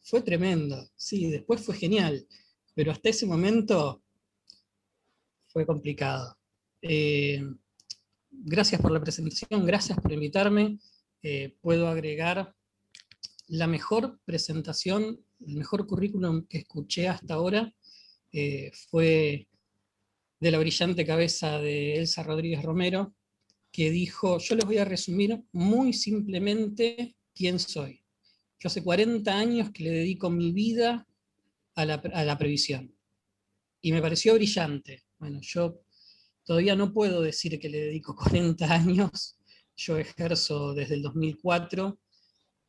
fue tremendo, sí, después fue genial, pero hasta ese momento fue complicado. Eh, Gracias por la presentación, gracias por invitarme. Puedo agregar la mejor presentación, el mejor currículum que escuché hasta ahora fue de la brillante cabeza de Elsa Rodríguez Romero, que dijo, yo les voy a resumir muy simplemente quién soy. Yo hace 40 años que le dedico mi vida a la previsión. Y me pareció brillante. Bueno, yo todavía no puedo decir que le dedico 40 años, yo ejerzo desde el 2004,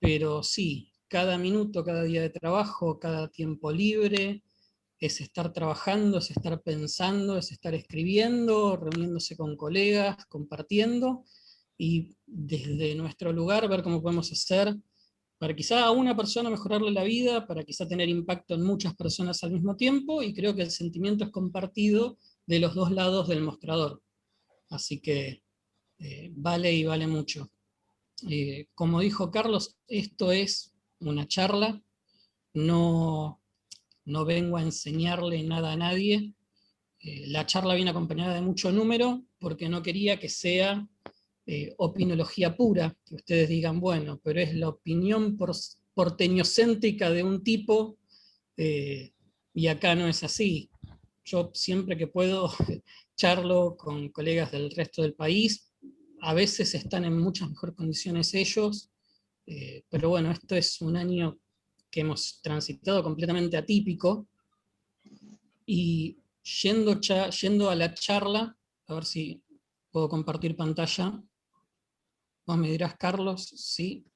pero sí, cada minuto, cada día de trabajo, cada tiempo libre, es estar trabajando, es estar pensando, es estar escribiendo, reuniéndose con colegas, compartiendo, y desde nuestro lugar ver cómo podemos hacer para quizá a una persona mejorarle la vida, para quizá tener impacto en muchas personas al mismo tiempo, y creo que el sentimiento es compartido de los dos lados del mostrador. Así que vale y vale mucho. Como dijo Carlos, esto es una charla, no, no vengo a enseñarle nada a nadie. La charla viene acompañada de mucho número, porque no quería que sea opinología pura, que ustedes digan, bueno, pero es la opinión porteñocéntrica de un tipo, y acá no es así. Yo siempre que puedo charlo con colegas del resto del país, a veces están en muchas mejores condiciones ellos, pero bueno, esto es un año que hemos transitado completamente atípico, y yendo a la charla, a ver si puedo compartir pantalla. Vos me dirás, Carlos, si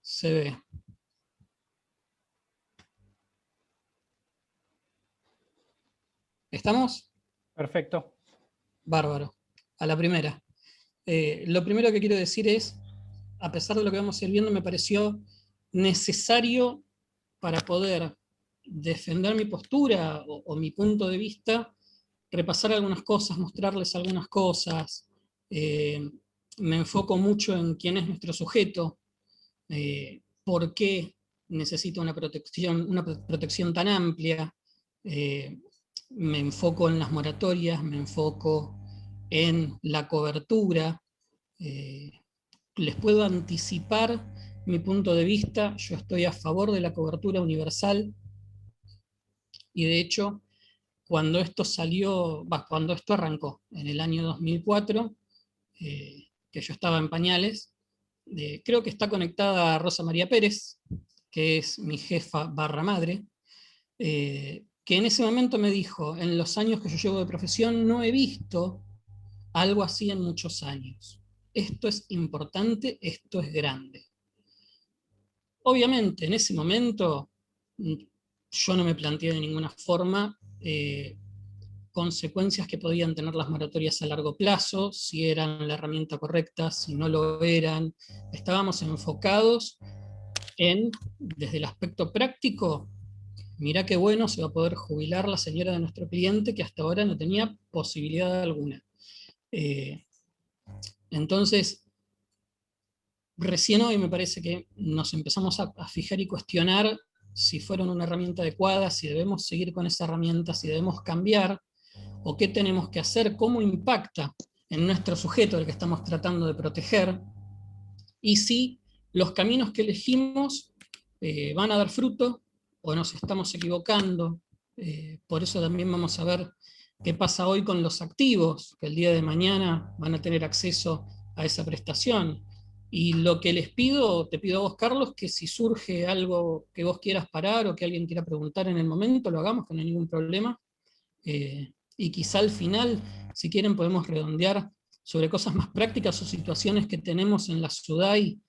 se ve. ¿Estamos? Perfecto. Bárbaro. A la primera. Lo primero que quiero decir es, a pesar de lo que vamos a ir viendo, me pareció necesario para poder defender mi postura o mi punto de vista, repasar algunas cosas, mostrarles algunas cosas. Me enfoco mucho en quién es nuestro sujeto, por qué necesita una protección tan amplia. Eh, Me enfoco en las moratorias, me enfoco en la cobertura. Eh, Les puedo anticipar mi punto de vista. Yo estoy a favor de la cobertura universal, y de hecho, cuando esto arrancó en el año 2004, que yo estaba en pañales, creo que está conectada a Rosa María Pérez, que es mi jefa barra madre, que en ese momento me dijo, en los años que yo llevo de profesión no he visto algo así en muchos años. Esto es importante, esto es grande. Obviamente, en ese momento yo no me planteé de ninguna forma consecuencias que podían tener las moratorias a largo plazo, si eran la herramienta correcta, si no lo eran. Estábamos enfocados en, desde el aspecto práctico, mirá qué bueno, se va a poder jubilar la señora de nuestro cliente que hasta ahora no tenía posibilidad alguna. Entonces, recién hoy me parece que nos empezamos a fijar y cuestionar si fueron una herramienta adecuada, si debemos seguir con esa herramienta, si debemos cambiar, o qué tenemos que hacer, cómo impacta en nuestro sujeto al que estamos tratando de proteger, y si los caminos que elegimos van a dar fruto o nos estamos equivocando. Por eso también vamos a ver qué pasa hoy con los activos, que el día de mañana van a tener acceso a esa prestación. Y lo que les pido, te pido a vos, Carlos, que si surge algo que vos quieras parar o que alguien quiera preguntar en el momento, lo hagamos, que no hay ningún problema. Y quizá al final, si quieren, podemos redondear sobre cosas más prácticas o situaciones que tenemos en la SUDAI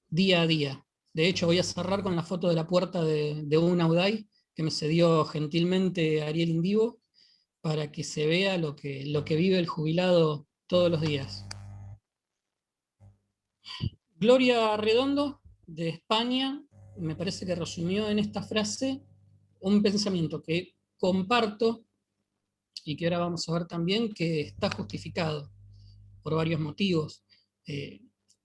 día a día. De hecho, voy a cerrar con la foto de la puerta de una UDAI que me cedió gentilmente Ariel Indivo, para que se vea lo que vive el jubilado todos los días. Gloria Redondo, de España, me parece que resumió en esta frase un pensamiento que comparto, y que ahora vamos a ver también que está justificado por varios motivos.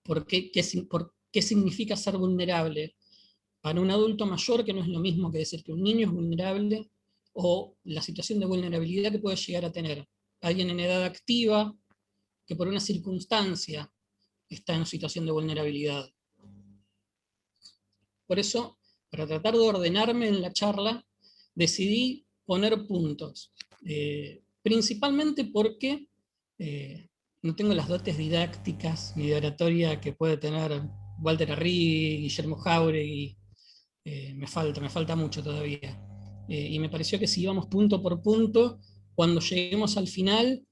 ¿Por qué significa ser vulnerable? para un adulto mayor, que no es lo mismo que decir que un niño es vulnerable, o la situación de vulnerabilidad que puede llegar a tener alguien en edad activa que por una circunstancia está en situación de vulnerabilidad. Por eso, para tratar de ordenarme en la charla, decidí poner puntos. Principalmente porque no tengo las dotes didácticas ni de oratoria que puede tener Walter Arregui, Guillermo Jauregui. Me falta mucho todavía. Y me pareció que si íbamos punto por punto, cuando lleguemos al final,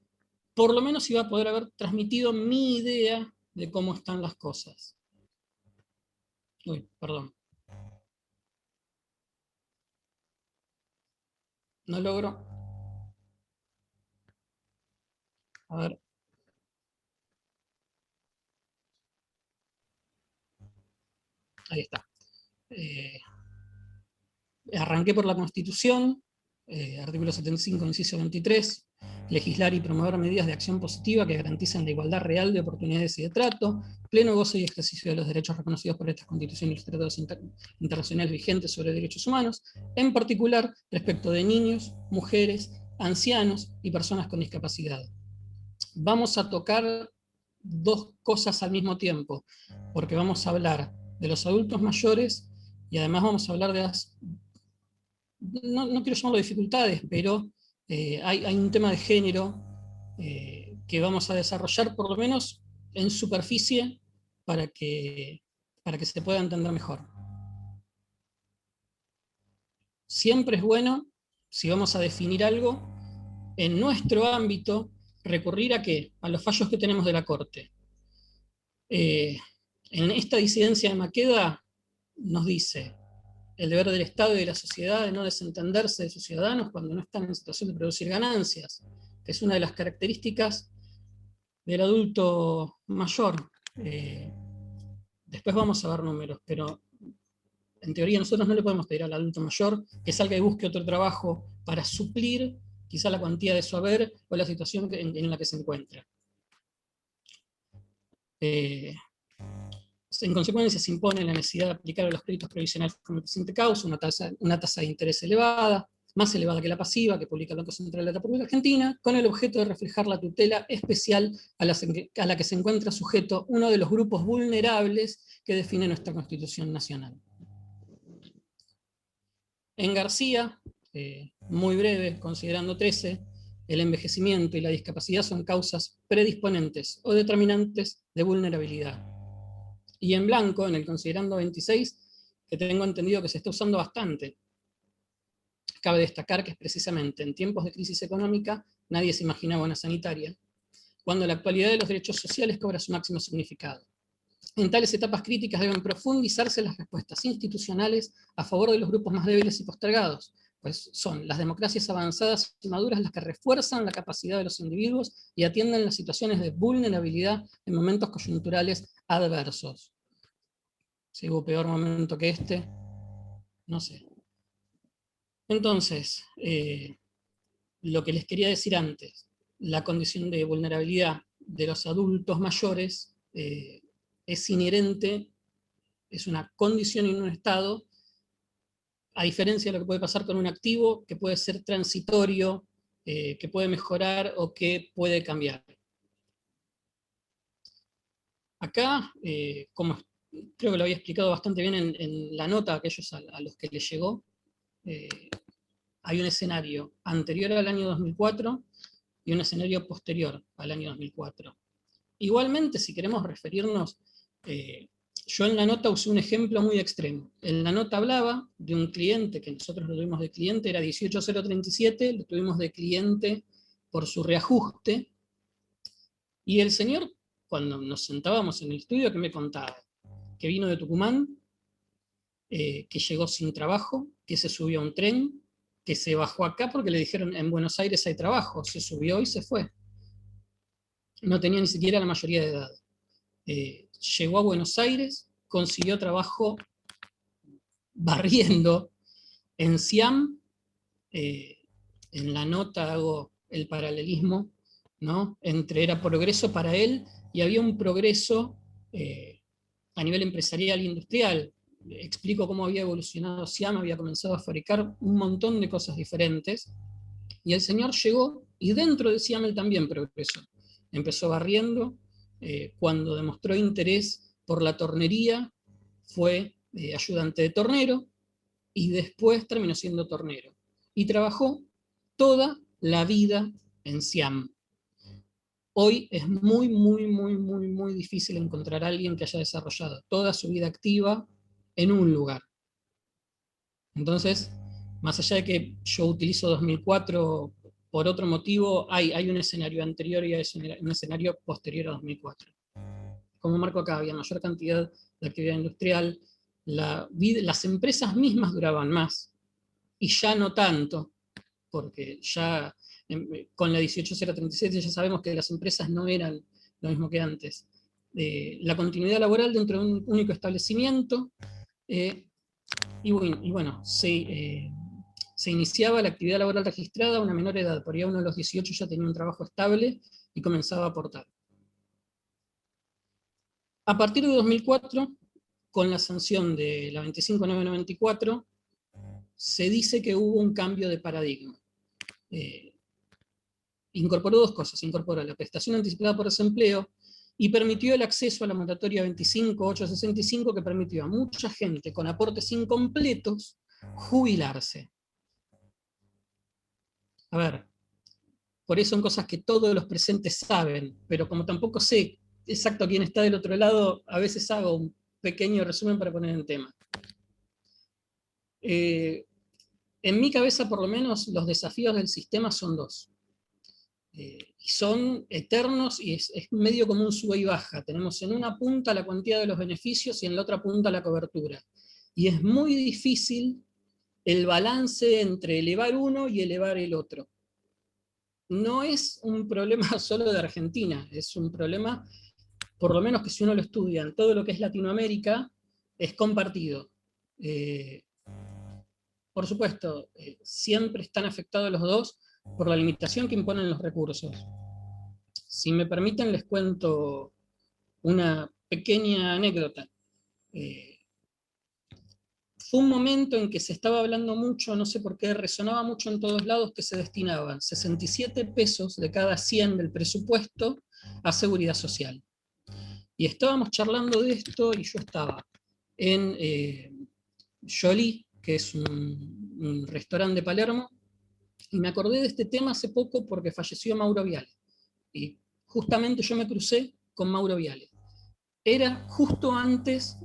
por lo menos iba a poder haber transmitido mi idea de cómo están las cosas. Uy, perdón. No logro. A ver. Ahí está. Eh, Arranqué por la Constitución, artículo 75, inciso 23, legislar y promover medidas de acción positiva que garanticen la igualdad real de oportunidades y de trato, pleno goce y ejercicio de los derechos reconocidos por estas constituciones y los tratados internacionales vigentes sobre derechos humanos, en particular respecto de niños, mujeres, ancianos y personas con discapacidad. Vamos a tocar dos cosas al mismo tiempo, porque vamos a hablar de los adultos mayores y además vamos a hablar de las, no quiero llamarlo dificultades, pero hay un tema de género que vamos a desarrollar por lo menos en superficie para que se pueda entender mejor. Siempre es bueno, si vamos a definir algo, en nuestro ámbito, recurrir a qué? A los fallos que tenemos de la Corte. En esta disidencia de Maqueda nos dice el deber del Estado y de la sociedad de no desentenderse de sus ciudadanos cuando no están en situación de producir ganancias, que es una de las características del adulto mayor. Después vamos a ver números, pero en teoría nosotros no le podemos pedir al adulto mayor que salga y busque otro trabajo para suplir quizá la cuantía de su haber o la situación en la que se encuentra. En consecuencia, se impone la necesidad de aplicar a los créditos provisionales como el presente causa una tasa de interés elevada, más elevada que la pasiva, que publica el Banco Central de la República Argentina, con el objeto de reflejar la tutela especial a la que se encuentra sujeto uno de los grupos vulnerables que define nuestra Constitución Nacional. En García, muy breve, considerando 13, el envejecimiento y la discapacidad son causas predisponentes o determinantes de vulnerabilidad. Y en blanco, en el considerando 26, que tengo entendido que se está usando bastante, cabe destacar que es precisamente en tiempos de crisis económica nadie se imaginaba una sanitaria, cuando la actualidad de los derechos sociales cobra su máximo significado. En tales etapas críticas deben profundizarse las respuestas institucionales a favor de los grupos más débiles y postergados, pues son las democracias avanzadas y maduras las que refuerzan la capacidad de los individuos y atienden las situaciones de vulnerabilidad en momentos coyunturales adversos. Si hubo peor momento que este, no sé. Entonces, lo que les quería decir antes, la condición de vulnerabilidad de los adultos mayores es inherente, es una condición en un estado, a diferencia de lo que puede pasar con un activo, que puede ser transitorio, que puede mejorar o que puede cambiar. Acá, como creo que lo había explicado bastante bien en la nota a aquellos a los que les llegó, hay un escenario anterior al año 2004 y un escenario posterior al año 2004. Igualmente, si queremos referirnos, yo en la nota usé un ejemplo muy extremo. En la nota hablaba de un cliente, que nosotros lo tuvimos de cliente, era 18037, lo tuvimos de cliente por su reajuste, y el señor, cuando nos sentábamos en el estudio, ¿qué me contaba? Que vino de Tucumán, que llegó sin trabajo, que se subió a un tren, que se bajó acá porque le dijeron en Buenos Aires hay trabajo, se subió y se fue. No tenía ni siquiera la mayoría de edad. Llegó a Buenos Aires, consiguió trabajo barriendo en Siam. En la nota hago el paralelismo, ¿no? Entre era progreso para él y había un progreso a nivel empresarial e industrial. explico cómo había evolucionado Siam, había comenzado a fabricar un montón de cosas diferentes, y el señor llegó, y dentro de Siam él también progresó. Empezó barriendo, cuando demostró interés por la tornería, fue ayudante de tornero, y después terminó siendo tornero. Y trabajó toda la vida en Siam. Hoy es muy difícil encontrar a alguien que haya desarrollado toda su vida activa en un lugar. Entonces, más allá de que yo utilizo 2004 por otro motivo, hay un escenario anterior y hay un escenario posterior a 2004. Como marco acá, había mayor cantidad de actividad industrial, las empresas mismas duraban más, y ya no tanto, porque ya con la 18037 ya sabemos que las empresas no eran lo mismo que antes. La continuidad laboral dentro de un único establecimiento, y bueno, se iniciaba la actividad laboral registrada a una menor edad, por ahí uno de los 18 ya tenía un trabajo estable y comenzaba a aportar. A partir de 2004, con la sanción de la 25994, se dice que hubo un cambio de paradigma. Incorporó dos cosas: incorporó la prestación anticipada por desempleo y permitió el acceso a la moratoria 25865, que permitió a mucha gente con aportes incompletos jubilarse. A ver, por eso son cosas que todos los presentes saben, pero como tampoco sé exacto quién está del otro lado, a veces hago un pequeño resumen para poner en tema. En mi cabeza, por lo menos, los desafíos del sistema son dos. Y son eternos, y es medio como un sube y baja. Tenemos en una punta la cuantía de los beneficios y en la otra punta la cobertura. Y es muy difícil el balance entre elevar uno y elevar el otro. No es un problema solo de Argentina, es un problema, por lo menos que si uno lo estudia en todo lo que es Latinoamérica, es compartido. Por supuesto, siempre están afectados los dos por la limitación que imponen los recursos. Si me permiten, les cuento una pequeña anécdota. Fue un momento en que se estaba hablando mucho, no sé por qué, resonaba mucho en todos lados, que se destinaban 67 pesos de cada 100 del presupuesto a seguridad social. Y estábamos charlando de esto, y yo estaba en Jolie, que es un restaurante de Palermo, y me acordé de este tema hace poco porque falleció Mauro Viale. Y justamente yo me crucé con Mauro Viale. Era justo antes,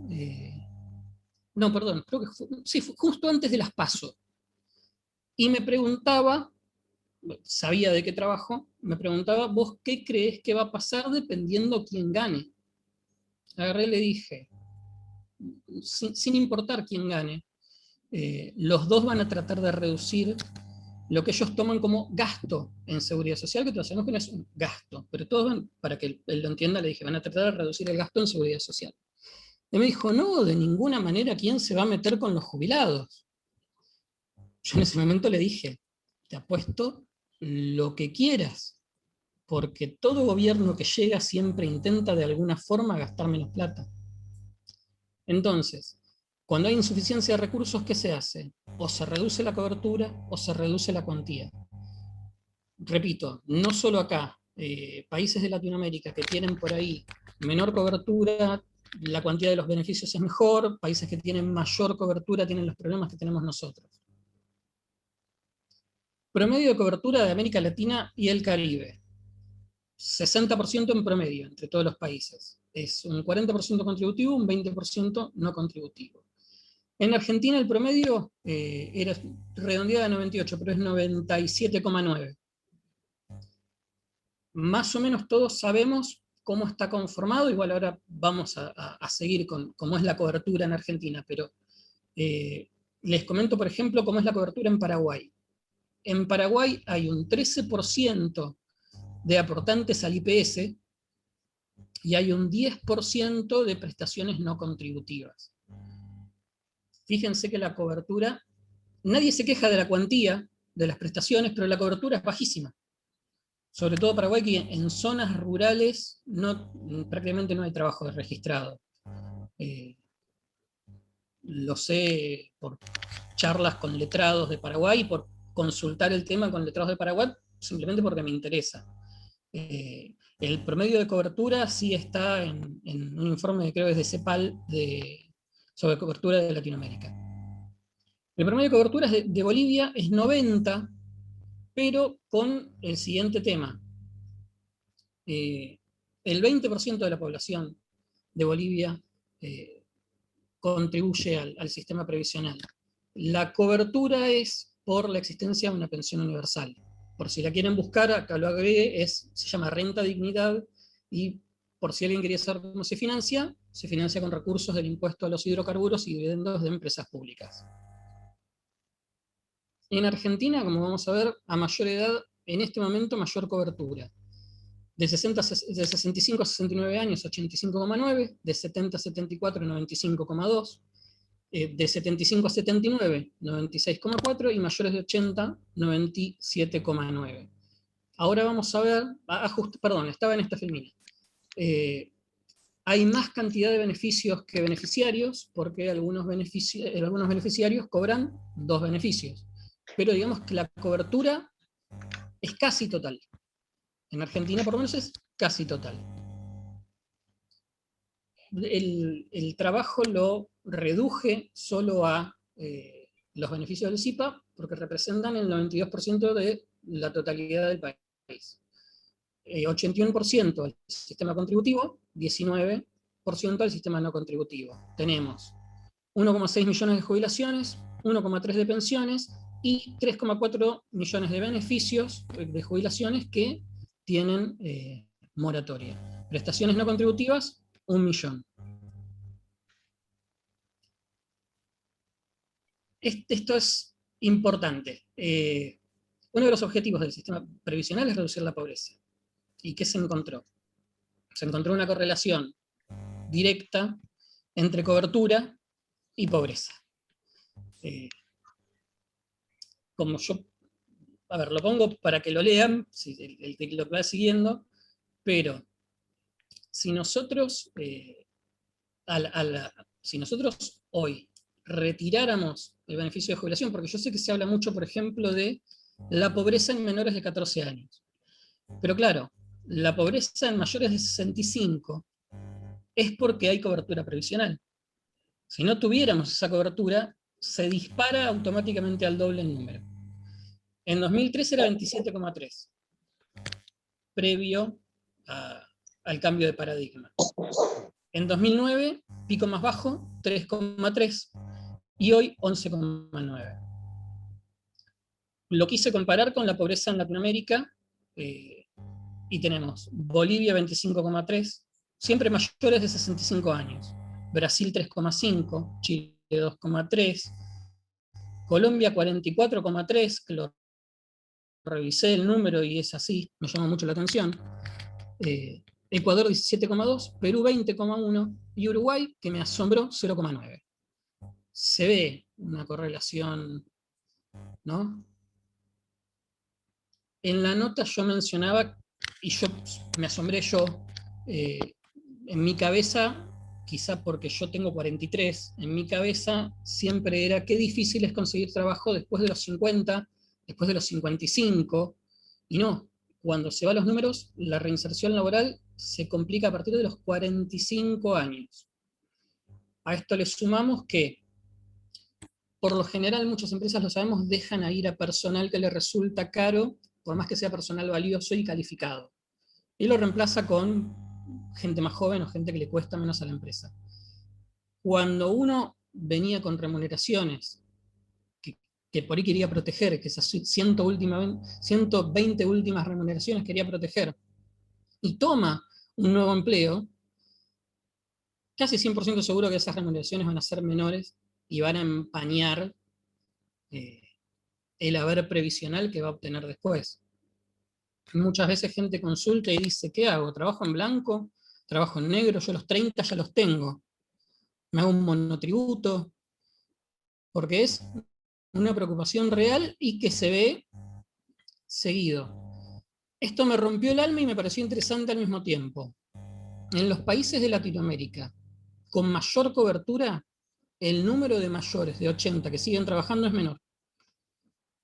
no, perdón, creo que fue justo antes de las PASO. Y me preguntaba, sabía de qué trabajo, me preguntaba: ¿vos qué crees que va a pasar dependiendo quién gane? Agarré y le dije, sin importar quién gane, los dos van a tratar de reducir lo que ellos toman como gasto en seguridad social, que todos sabemos que no es un gasto, pero todos van, para que él lo entienda, le dije, van a tratar de reducir el gasto en seguridad social. Y me dijo: no, de ninguna manera, ¿quién se va a meter con los jubilados? Yo en ese momento le dije, te apuesto lo que quieras, porque todo gobierno que llega siempre intenta de alguna forma gastar menos plata. Entonces, cuando hay insuficiencia de recursos, ¿qué se hace? O se reduce la cobertura o se reduce la cuantía. Repito, no solo acá, países de Latinoamérica que tienen por ahí menor cobertura, la cuantía de los beneficios es mejor; países que tienen mayor cobertura tienen los problemas que tenemos nosotros. Promedio de cobertura de América Latina y el Caribe: 60% en promedio entre todos los países. Es un 40% contributivo, un 20% no contributivo. En Argentina el promedio era redondeado a 98, pero es 97,9. Más o menos todos sabemos cómo está conformado. Igual ahora vamos a seguir con cómo es la cobertura en Argentina, pero les comento, por ejemplo, cómo es la cobertura en Paraguay. En Paraguay hay un 13% de aportantes al IPS y hay un 10% de prestaciones no contributivas. Fíjense que la cobertura, nadie se queja de la cuantía de las prestaciones, pero la cobertura es bajísima. Sobre todo Paraguay, que en zonas rurales prácticamente no hay trabajo registrado. lo sé por charlas con letrados de Paraguay y por consultar el tema con letrados de Paraguay, simplemente porque me interesa. El promedio de cobertura sí está en un informe que creo que es de CEPAL sobre cobertura de Latinoamérica. El promedio de cobertura de Bolivia es 90, pero con el siguiente tema. El 20% de la población de Bolivia contribuye al sistema previsional. La cobertura es por la existencia de una pensión universal. Por si la quieren buscar, acá lo agregué, se llama renta dignidad, y por si alguien quería saber cómo se financia con recursos del impuesto a los hidrocarburos y dividendos de empresas públicas. En Argentina, como vamos a ver, a mayor edad, en este momento mayor cobertura. De 65 a 69 años, 85,9, de 70 a 74, 95,2, de 75 a 79, 96,4, y mayores de 80, 97,9. Ahora vamos a ver, perdón, estaba en esta filmina. Hay más cantidad de beneficios que beneficiarios, porque algunos beneficiarios cobran 2 beneficios. Pero digamos que la cobertura es casi total. En Argentina, por lo menos, es casi total. El trabajo lo reduje solo a los beneficios del SIPA, porque representan el 92% de la totalidad del país. 81% al sistema contributivo, 19% al sistema no contributivo. Tenemos 1,6 millones de jubilaciones, 1,3 de pensiones y 3,4 millones de beneficios de jubilaciones que tienen moratoria. Prestaciones no contributivas, 1 millón. Esto es importante. Uno de los objetivos del sistema previsional es reducir la pobreza. ¿Y qué se encontró? Se encontró una correlación directa entre cobertura y pobreza. Como yo, lo pongo para que lo lean, el que lo va siguiendo, pero si nosotros, si nosotros hoy retiráramos el beneficio de jubilación, porque yo sé que se habla mucho, por ejemplo, de la pobreza en menores de 14 años, pero claro, la pobreza en mayores de 65 es porque hay cobertura previsional. Si no tuviéramos esa cobertura, se dispara automáticamente al doble el número. En 2013 era 27,3, previo al cambio de paradigma. En 2009, pico más bajo, 3,3, y hoy 11,9. Lo quise comparar con la pobreza en Latinoamérica, y tenemos Bolivia 25,3, siempre mayores de 65 años. Brasil 3,5, Chile 2,3, Colombia 44,3, que lo revisé el número y es así, me llamó mucho la atención. Ecuador 17,2, Perú 20,1 y Uruguay, que me asombró, 0,9. Se ve una correlación, ¿no? En la nota yo mencionaba, y yo me asombré en mi cabeza, quizá porque yo tengo 43, en mi cabeza siempre era qué difícil es conseguir trabajo después de los 50, después de los 55, y no, cuando se van los números, la reinserción laboral se complica a partir de los 45 años. A esto le sumamos que, por lo general, muchas empresas, lo sabemos, dejan a ir a personal que les resulta caro, por más que sea personal valioso y calificado, y lo reemplaza con gente más joven o gente que le cuesta menos a la empresa. Cuando uno venía con remuneraciones que por ahí quería proteger, que esas 120 últimas remuneraciones quería proteger, y toma un nuevo empleo, casi 100% seguro que esas remuneraciones van a ser menores y van a empañar el haber previsional que va a obtener después. Muchas veces gente consulta y dice, ¿qué hago? ¿Trabajo en blanco? ¿Trabajo en negro? Yo los 30 ya los tengo. ¿Me hago un monotributo? Porque es una preocupación real y que se ve seguido. Esto me rompió el alma y me pareció interesante al mismo tiempo. En los países de Latinoamérica con mayor cobertura el número de mayores de 80 que siguen trabajando es menor.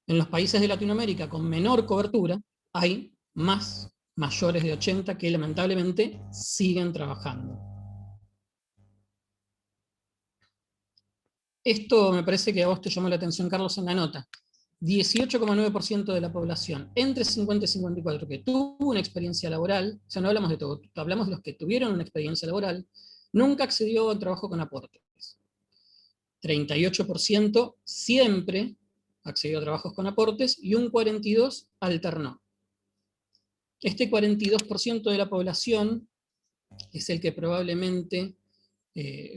En los países de Latinoamérica con menor cobertura hay más mayores de 80 que lamentablemente siguen trabajando. Esto me parece que a vos te llamó la atención, Carlos, en la nota. 18,9% de la población entre 50 y 54 que tuvo una experiencia laboral, o sea, no hablamos de todo, hablamos de los que tuvieron una experiencia laboral, nunca accedió al trabajo con aportes. 38% siempre accedió a trabajos con aportes y un 42% alternó. Este 42% de la población es el que probablemente,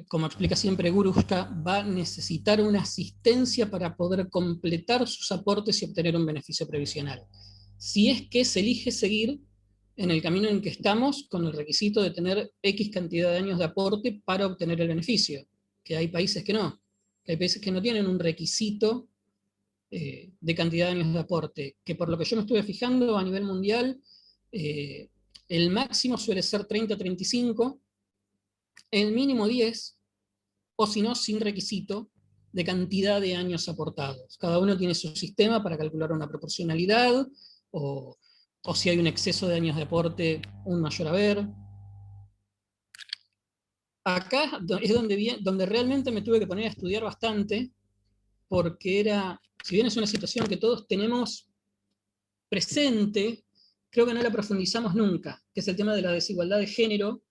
como explica siempre Gurushka, va a necesitar una asistencia para poder completar sus aportes y obtener un beneficio previsional. Si es que se elige seguir en el camino en que estamos con el requisito de tener X cantidad de años de aporte para obtener el beneficio, que hay países que no, que hay países que no tienen un requisito de cantidad de años de aporte, que por lo que yo me estuve fijando a nivel mundial, el máximo suele ser 30-35, el mínimo 10, o si no, sin requisito de cantidad de años aportados. Cada uno tiene su sistema para calcular una proporcionalidad, o si hay un exceso de años de aporte, un mayor haber. Acá es donde realmente me tuve que poner a estudiar bastante, porque era, si bien es una situación que todos tenemos presente, creo que no la profundizamos nunca, que es el tema de la desigualdad de género,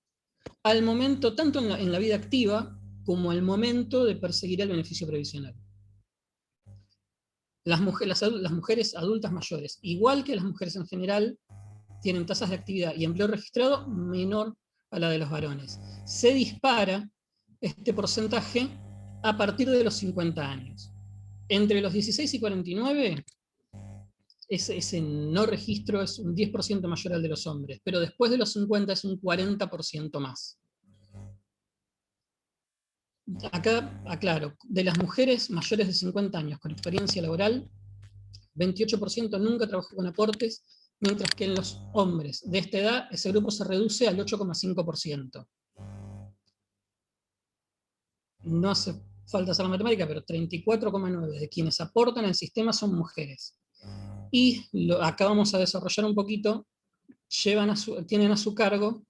al momento, tanto en la vida activa, como al momento de perseguir el beneficio previsional. Las mujeres adultas mayores, igual que las mujeres en general, tienen tasas de actividad y empleo registrado menor a la de los varones. Se dispara este porcentaje a partir de los 50 años. Entre los 16 y 49, ese no registro es un 10% mayor al de los hombres, pero después de los 50 es un 40% más. Acá aclaro, de las mujeres mayores de 50 años con experiencia laboral, 28% nunca trabajó con aportes, mientras que en los hombres de esta edad ese grupo se reduce al 8,5%. No hace falta hacer la matemática, pero 34,9% de quienes aportan al sistema son mujeres. Y acá vamos a desarrollar un poquito, tienen a su cargo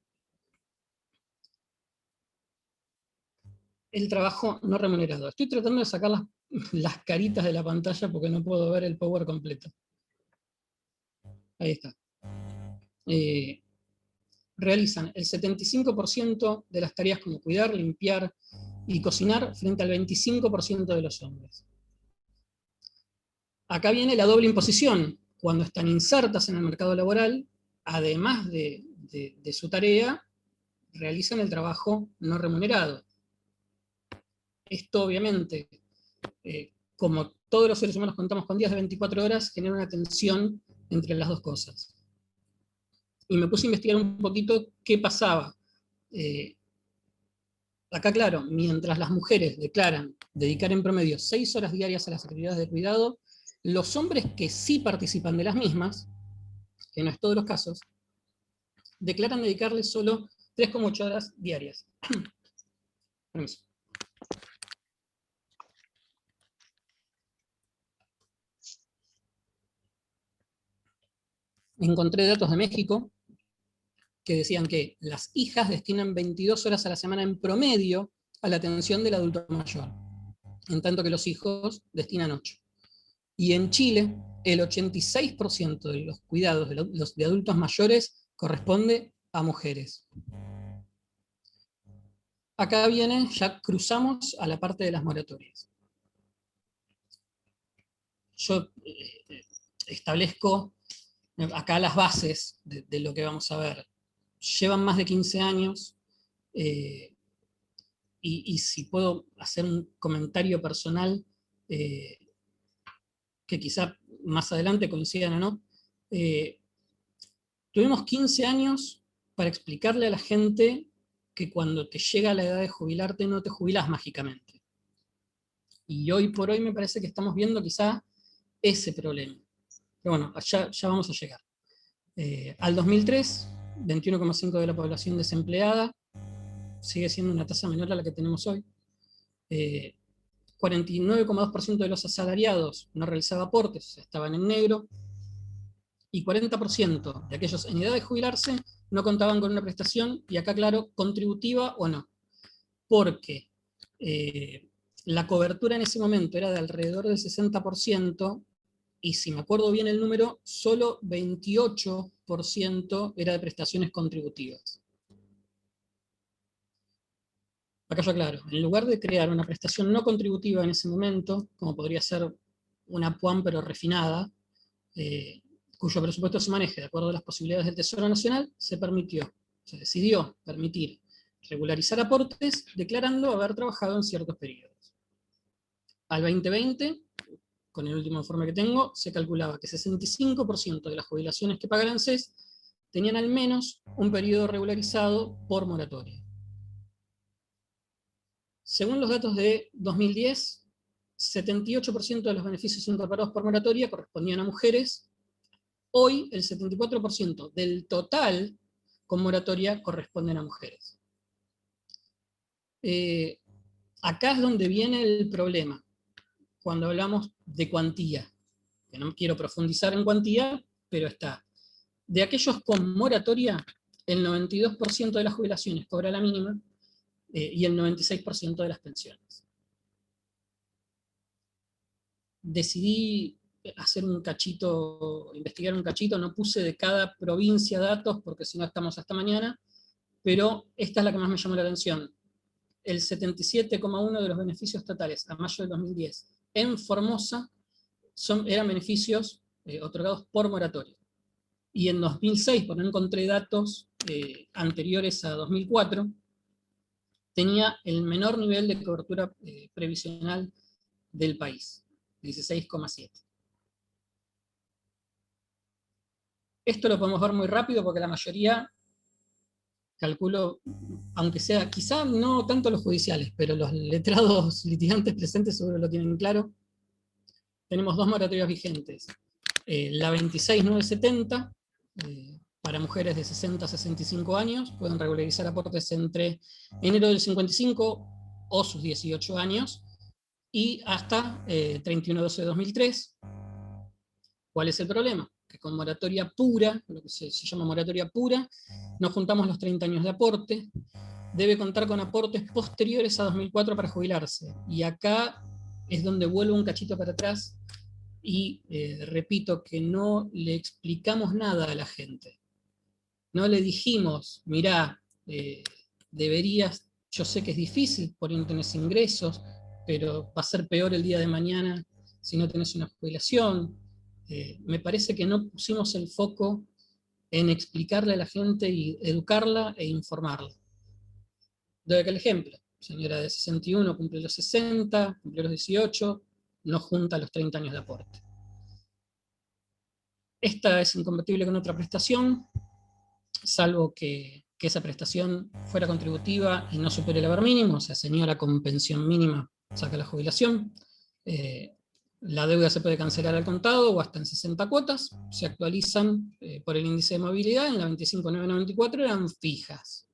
el trabajo no remunerado. Estoy tratando de sacar las caritas de la pantalla porque no puedo ver el power completo. Ahí está. Realizan el 75% de las tareas como cuidar, limpiar y cocinar frente al 25% de los hombres. Acá viene la doble imposición. Cuando están insertas en el mercado laboral, además de su tarea, realizan el trabajo no remunerado. Esto obviamente, como todos los seres humanos contamos con días de 24 horas, genera una tensión entre las dos cosas. Y me puse a investigar un poquito qué pasaba. Acá, claro, mientras las mujeres declaran dedicar en promedio 6 horas diarias a las actividades de cuidado, los hombres que sí participan de las mismas, que no es todos los casos, declaran dedicarles solo 3,8 horas diarias. Permiso. Encontré datos de México que decían que las hijas destinan 22 horas a la semana en promedio a la atención del adulto mayor, en tanto que los hijos destinan 8. Y en Chile, el 86% de los cuidados de adultos mayores corresponde a mujeres. Acá viene, ya cruzamos a la parte de las moratorias. Yo establezco acá las bases de lo que vamos a ver. Llevan más de 15 años, y si puedo hacer un comentario personal, que quizá más adelante coincidan o no, tuvimos 15 años para explicarle a la gente que cuando te llega la edad de jubilarte no te jubilás mágicamente. Y hoy por hoy me parece que estamos viendo quizá ese problema. Pero bueno, ya vamos a llegar. Al 2003, 21,5% de la población desempleada, sigue siendo una tasa menor a la que tenemos hoy. 49,2% de los asalariados no realizaba aportes, estaban en negro, y 40% de aquellos en edad de jubilarse no contaban con una prestación, y acá claro, contributiva o no, porque la cobertura en ese momento era de alrededor del 60%, y si me acuerdo bien el número, solo 28% era de prestaciones contributivas. Acá yo aclaro, en lugar de crear una prestación no contributiva en ese momento, como podría ser una PUAM pero refinada, cuyo presupuesto se maneje de acuerdo a las posibilidades del Tesoro Nacional, se decidió permitir regularizar aportes declarando haber trabajado en ciertos periodos. Al 2020, con el último informe que tengo, se calculaba que 65% de las jubilaciones que pagan ANSES tenían al menos un periodo regularizado por moratoria. Según los datos de 2010, 78% de los beneficios incorporados por moratoria correspondían a mujeres. Hoy, el 74% del total con moratoria corresponden a mujeres. Acá es donde viene el problema, cuando hablamos de cuantía. Que no quiero profundizar en cuantía, pero está. De aquellos con moratoria, el 92% de las jubilaciones cobra la mínima, y el 96% de las pensiones. Decidí hacer un cachito, investigar un cachito, no puse de cada provincia datos, porque si no estamos hasta mañana, pero esta es la que más me llamó la atención. El 77,1% de los beneficios totales a mayo del 2010 en Formosa eran beneficios otorgados por moratoria. Y en 2006, porque no encontré datos anteriores a 2004, tenía el menor nivel de cobertura previsional del país, 16,7. Esto lo podemos ver muy rápido porque la mayoría, calculo, aunque sea, quizá no tanto los judiciales, pero los letrados litigantes presentes seguro lo tienen claro. Tenemos dos moratorias vigentes. La 26970, para mujeres de 60 a 65 años, pueden regularizar aportes entre enero del 55 o sus 18 años, y hasta 31/12 de 2003. ¿Cuál es el problema? Que con moratoria pura, lo que se llama moratoria pura, no juntamos los 30 años de aporte, debe contar con aportes posteriores a 2004 para jubilarse. Y acá es donde vuelvo un cachito para atrás y repito que no le explicamos nada a la gente. No le dijimos, mirá, deberías, yo sé que es difícil porque no tenés ingresos, pero va a ser peor el día de mañana si no tenés una jubilación. Me parece que no pusimos el foco en explicarle a la gente y educarla e informarla. Doy acá el ejemplo. Señora de 61 cumple los 60, cumple los 18, no junta los 30 años de aporte. Esta es incompatible con otra prestación, salvo que esa prestación fuera contributiva y no supere el haber mínimo, o sea, señora con pensión mínima saca la jubilación. La deuda se puede cancelar al contado o hasta en 60 cuotas, se actualizan por el índice de movilidad, en la 25.994 eran fijas.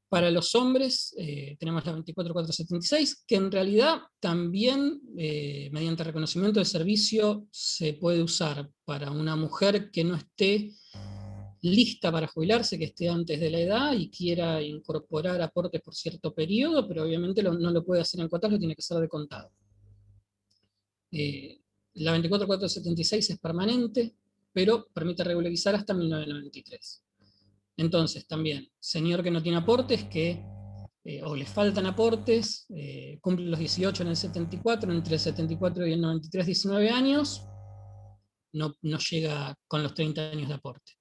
Para los hombres tenemos la 24.476, que en realidad también, mediante reconocimiento de servicio, se puede usar para una mujer que no esté lista para jubilarse, que esté antes de la edad y quiera incorporar aportes por cierto periodo, pero obviamente no lo puede hacer en cuotas, lo tiene que hacer de contado. La 24.476 es permanente, pero permite regularizar hasta 1993. Entonces, también, señor que no tiene aportes, o le faltan aportes, cumple los 18 en el 74, entre el 74 y el 93, 19 años, no llega con los 30 años de aporte.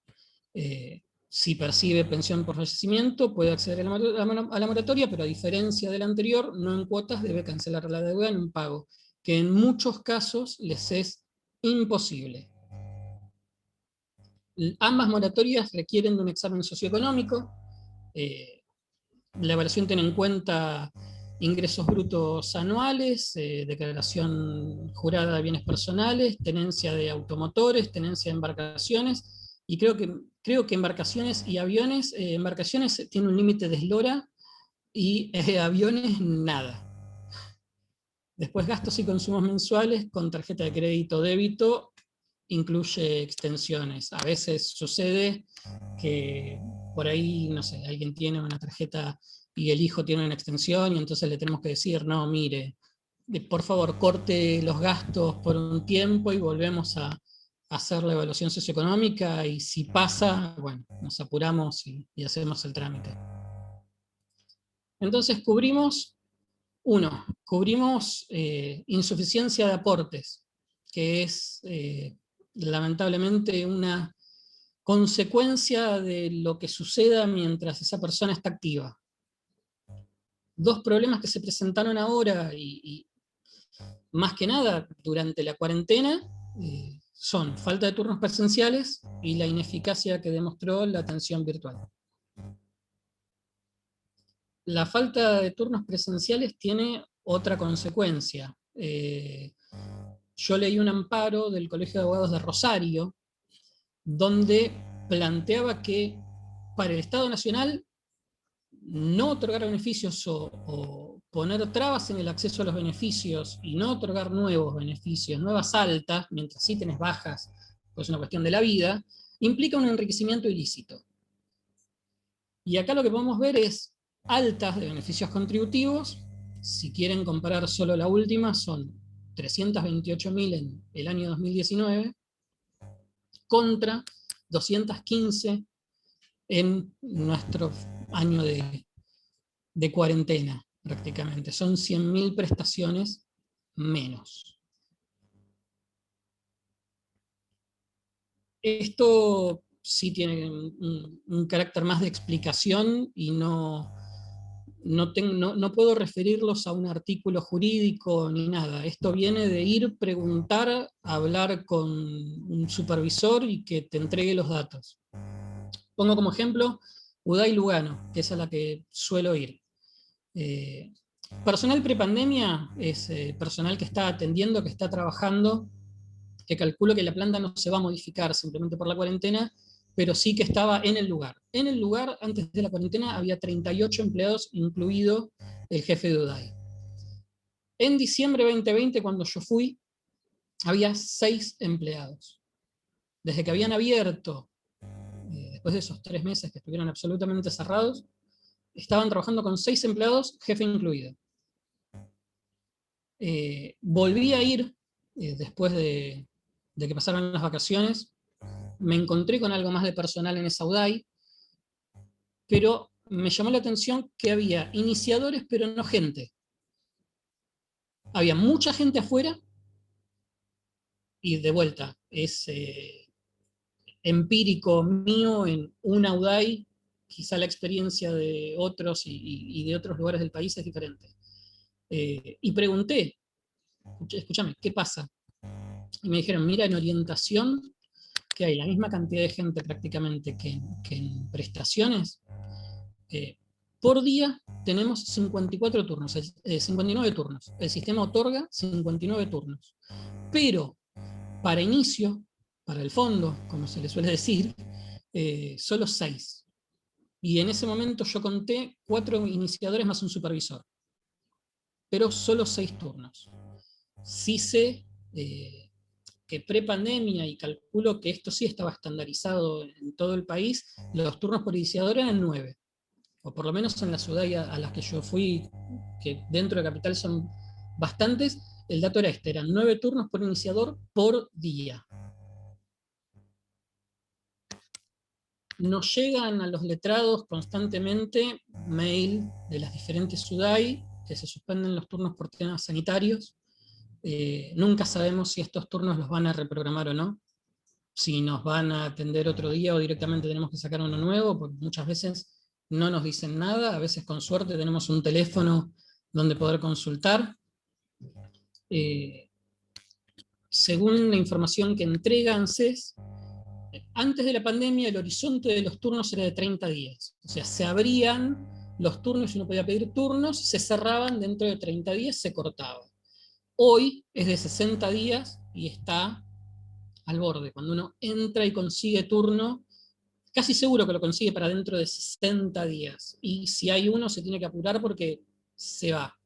Si percibe pensión por fallecimiento, puede acceder a la moratoria, pero a diferencia del anterior, no en cuotas, debe cancelar la deuda en un pago, que en muchos casos les es imposible. Ambas moratorias requieren de un examen socioeconómico. La evaluación tiene en cuenta ingresos brutos anuales, declaración jurada de bienes personales, tenencia de automotores, tenencia de embarcaciones, y creo que embarcaciones y aviones, embarcaciones tiene un límite de eslora y aviones, nada. Después gastos y consumos mensuales con tarjeta de crédito o débito, incluye extensiones. A veces sucede que por ahí, no sé, alguien tiene una tarjeta y el hijo tiene una extensión y entonces le tenemos que decir, no, mire, por favor, corte los gastos por un tiempo y volvemos a hacer la evaluación socioeconómica, y si pasa, bueno, nos apuramos y hacemos el trámite. Entonces cubrimos insuficiencia de aportes, que es lamentablemente una consecuencia de lo que suceda mientras esa persona está activa. Dos problemas que se presentaron ahora y más que nada durante la cuarentena son falta de turnos presenciales y la ineficacia que demostró la atención virtual. La falta de turnos presenciales tiene otra consecuencia. Yo leí un amparo del Colegio de Abogados de Rosario, donde planteaba que para el Estado Nacional no otorgar beneficios o poner trabas en el acceso a los beneficios y no otorgar nuevos beneficios, nuevas altas, mientras sí tenés bajas, pues es una cuestión de la vida, implica un enriquecimiento ilícito. Y acá lo que podemos ver es altas de beneficios contributivos. Si quieren comparar solo la última, son 328.000 en el año 2019 contra 215 en nuestro año de cuarentena, prácticamente. Son 100.000 prestaciones menos. Esto sí tiene un carácter más de explicación y no puedo referirlos a un artículo jurídico ni nada. Esto viene de ir, preguntar, hablar con un supervisor y que te entregue los datos. Pongo como ejemplo Uday Lugano, que es a la que suelo ir. Personal prepandemia es personal que está atendiendo, que está trabajando, que calculo que la planta no se va a modificar simplemente por la cuarentena, pero sí que estaba en el lugar. En el lugar, antes de la cuarentena, había 38 empleados, incluido el jefe de UDAI. En diciembre de 2020, cuando yo fui, había 6 empleados. Desde que habían abierto, después de esos 3 meses que estuvieron absolutamente cerrados, estaban trabajando con 6 empleados, jefe incluido. Volví a ir después de que pasaron las vacaciones. Me encontré con algo más de personal en esa UDAI, pero me llamó la atención que había iniciadores, pero no gente. Había mucha gente afuera, y de vuelta, es empírico mío en una UDAI, quizá la experiencia de otros y de otros lugares del país es diferente. Y pregunté, escúchame, ¿qué pasa? Y me dijeron, mira, en orientación, que hay la misma cantidad de gente prácticamente que en prestaciones, por día tenemos 54 turnos, 59 turnos. El sistema otorga 59 turnos. Pero para inicio, para el fondo, como se le suele decir, solo 6. Y en ese momento yo conté 4 iniciadores más un supervisor. Pero solo 6 turnos. Sí sé que pre-pandemia, y calculo que esto sí estaba estandarizado en todo el país, los turnos por iniciador eran 9. O por lo menos en la ciudad a las que yo fui, que dentro de Capital son bastantes, el dato era este, eran 9 turnos por iniciador por día. Nos llegan a los letrados constantemente mail de las diferentes SUDAI que se suspenden los turnos por temas sanitarios. Nunca sabemos si estos turnos los van a reprogramar o no, si nos van a atender otro día o directamente tenemos que sacar uno nuevo, porque muchas veces no nos dicen nada, a veces con suerte tenemos un teléfono donde poder consultar. Según la información que entrega ANSES, antes de la pandemia el horizonte de los turnos era de 30 días. O sea, se abrían los turnos y uno podía pedir turnos, se cerraban dentro de 30 días, se cortaba. Hoy es de 60 días y está al borde. Cuando uno entra y consigue turno, casi seguro que lo consigue para dentro de 60 días. Y si hay uno, se tiene que apurar porque se va.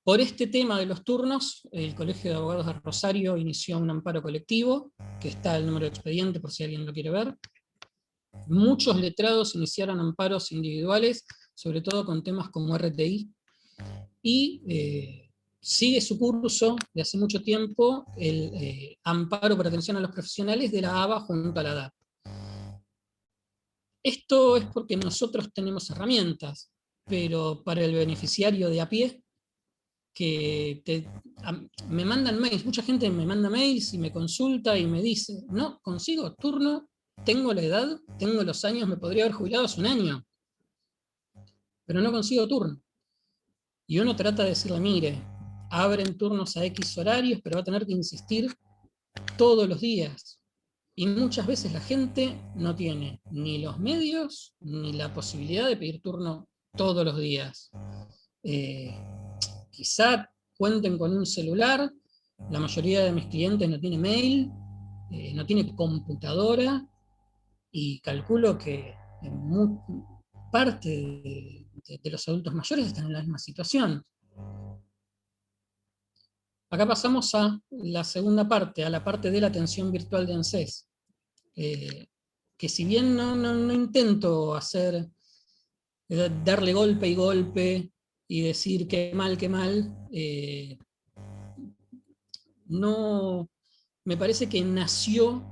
Por este tema de los turnos, el Colegio de Abogados de Rosario inició un amparo colectivo, que está el número de expediente por si alguien lo quiere ver. Muchos letrados iniciaron amparos individuales, sobre todo con temas como RTI, y sigue su curso de hace mucho tiempo el amparo por atención a los profesionales de la ABA junto a la DAP. Esto es porque nosotros tenemos herramientas, pero para el beneficiario de a pie, que me mandan mails, mucha gente me manda mails y me consulta y me dice, no, consigo turno, tengo la edad, tengo los años, me podría haber jubilado hace un año, pero no consigo turno. Y uno trata de decirle, mire, abren turnos a X horarios, pero va a tener que insistir todos los días. Y muchas veces la gente no tiene ni los medios ni la posibilidad de pedir turno todos los días. Quizá cuenten con un celular, la mayoría de mis clientes no tiene mail, no tiene computadora, y calculo que parte de los adultos mayores están en la misma situación. Acá pasamos a la segunda parte, a la parte de la atención virtual de ANSES. Que si bien no intento darle golpe y golpe y decir qué mal, no, me parece que nació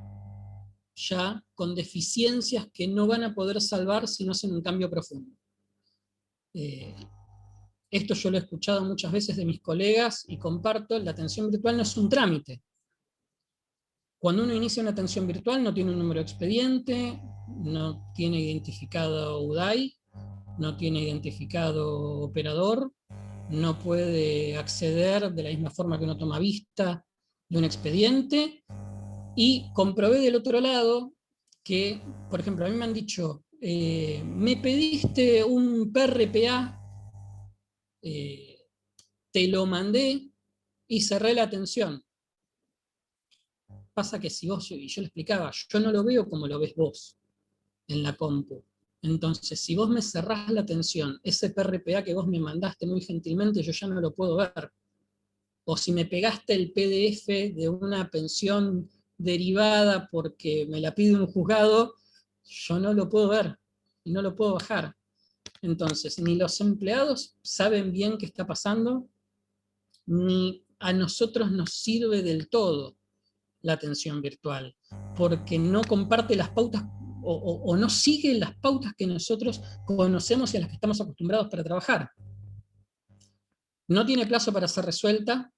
ya con deficiencias que no van a poder salvar si no hacen un cambio profundo. Esto yo lo he escuchado muchas veces de mis colegas y comparto, la atención virtual no es un trámite. Cuando uno inicia una atención virtual no tiene un número de expediente, no tiene identificado UDAI, no tiene identificado operador, no puede acceder de la misma forma que uno toma vista de un expediente, y comprobé del otro lado que, por ejemplo, a mí me han dicho, me pediste un PRPA, te lo mandé y cerré la atención. Pasa que si vos, y yo le explicaba, yo no lo veo como lo ves vos en la compu. Entonces, si vos me cerrás la atención, ese PRPA que vos me mandaste muy gentilmente, yo ya no lo puedo ver. O si me pegaste el PDF de una pensión derivada porque me la pide un juzgado, yo no lo puedo ver y no lo puedo bajar. Entonces, ni los empleados saben bien qué está pasando, ni a nosotros nos sirve del todo la atención virtual, porque no comparte las pautas o no sigue las pautas que nosotros conocemos y a las que estamos acostumbrados para trabajar. No tiene plazo para ser resuelta.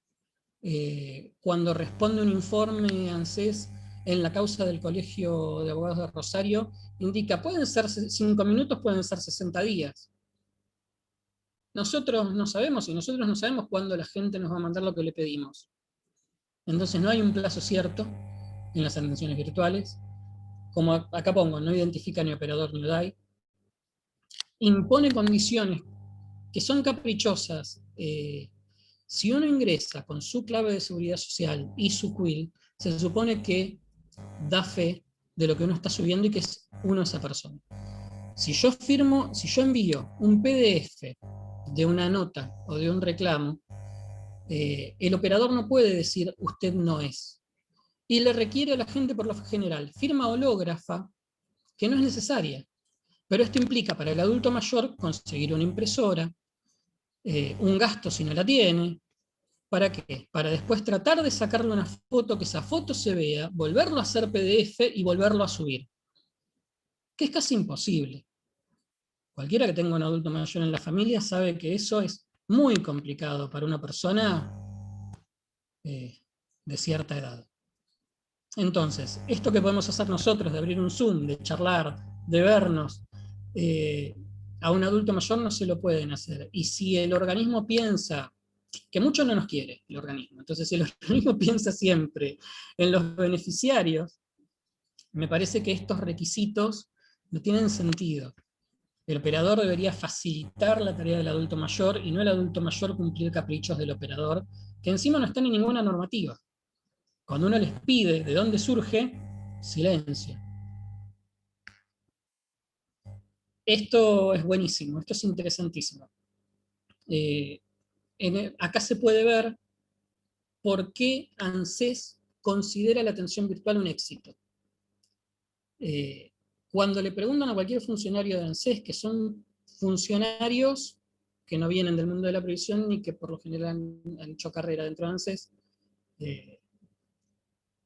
Cuando responde un informe ANSES en la causa del Colegio de Abogados de Rosario, indica, pueden ser 5 minutos, pueden ser 60 días. Nosotros no sabemos, y nosotros no sabemos cuándo la gente nos va a mandar lo que le pedimos. Entonces no hay un plazo cierto en las atenciones virtuales. Como acá pongo, no identifica ni operador ni UDAI. Impone condiciones que son caprichosas. Si uno ingresa con su clave de seguridad social y su CUIL, se supone que da fe de lo que uno está subiendo y que es uno esa persona. Si yo envío un PDF de una nota o de un reclamo, el operador no puede decir usted no es. Y le requiere a la gente por lo general firma hológrafa, que no es necesaria. Pero esto implica para el adulto mayor conseguir una impresora, un gasto si no la tiene. ¿Para qué? Para después tratar de sacarle una foto, que esa foto se vea, volverlo a hacer PDF y volverlo a subir. Que es casi imposible. Cualquiera que tenga un adulto mayor en la familia sabe que eso es muy complicado para una persona de cierta edad. Entonces, esto que podemos hacer nosotros, de abrir un Zoom, de charlar, de vernos, a un adulto mayor no se lo pueden hacer. Y si el organismo piensa, que mucho no nos quiere el organismo, entonces si el organismo piensa siempre en los beneficiarios, me parece que estos requisitos no tienen sentido. El operador debería facilitar la tarea del adulto mayor y no el adulto mayor cumplir caprichos del operador, que encima no están en ninguna normativa. Cuando uno les pide de dónde surge, silencio. Esto es buenísimo, esto es interesantísimo. Acá se puede ver por qué ANSES considera la atención virtual un éxito. Cuando le preguntan a cualquier funcionario de ANSES, que son funcionarios que no vienen del mundo de la previsión ni que por lo general han hecho carrera dentro de ANSES,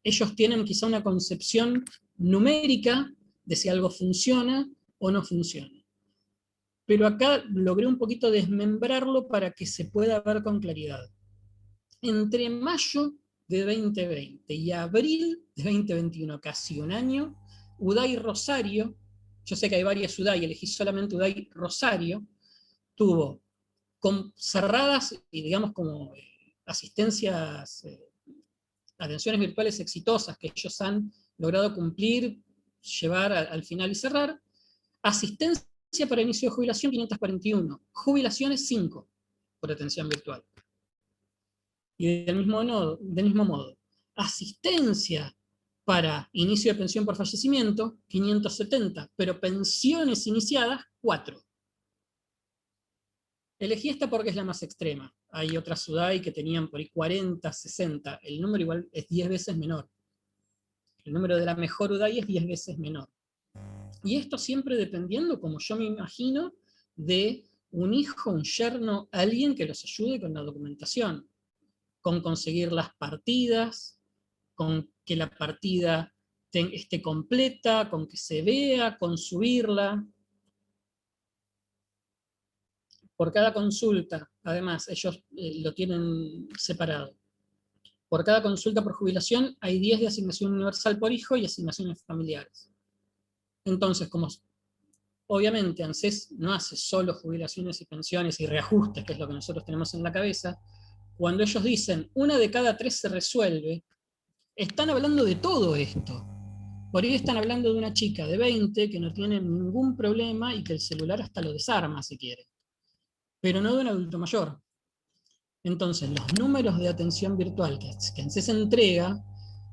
ellos tienen quizá una concepción numérica de si algo funciona o no funciona. Pero acá logré un poquito desmembrarlo para que se pueda ver con claridad. Entre mayo de 2020 y abril de 2021, casi un año, UDAY Rosario, yo sé que hay varias UDAY, elegí solamente UDAY Rosario, tuvo cerradas y digamos como asistencias, atenciones virtuales exitosas que ellos han logrado cumplir, llevar al final y cerrar. Asistencia para inicio de jubilación 541, jubilaciones 5 por atención virtual. Y del mismo modo, asistencia para inicio de pensión por fallecimiento 570, pero pensiones iniciadas 4. Elegí esta porque es la más extrema. Hay otras SUDAI que tenían por ahí 40, 60. El número igual es 10 veces menor. El número de la mejor UDAI es 10 veces menor. Y esto siempre dependiendo, como yo me imagino, de un hijo, un yerno, alguien que los ayude con la documentación, con conseguir las partidas, con que la partida esté completa, con que se vea, con subirla. Por cada consulta, además, ellos lo tienen separado. Por cada consulta por jubilación hay 10 de asignación universal por hijo y asignaciones familiares. Entonces, como obviamente ANSES no hace solo jubilaciones y pensiones y reajustes, que es lo que nosotros tenemos en la cabeza, cuando ellos dicen 1 de cada 3 se resuelve, están hablando de todo esto. Por ahí están hablando de una chica de 20 que no tiene ningún problema y que el celular hasta lo desarma si quiere, pero no de un adulto mayor. Entonces, los números de atención virtual que ANSES entrega,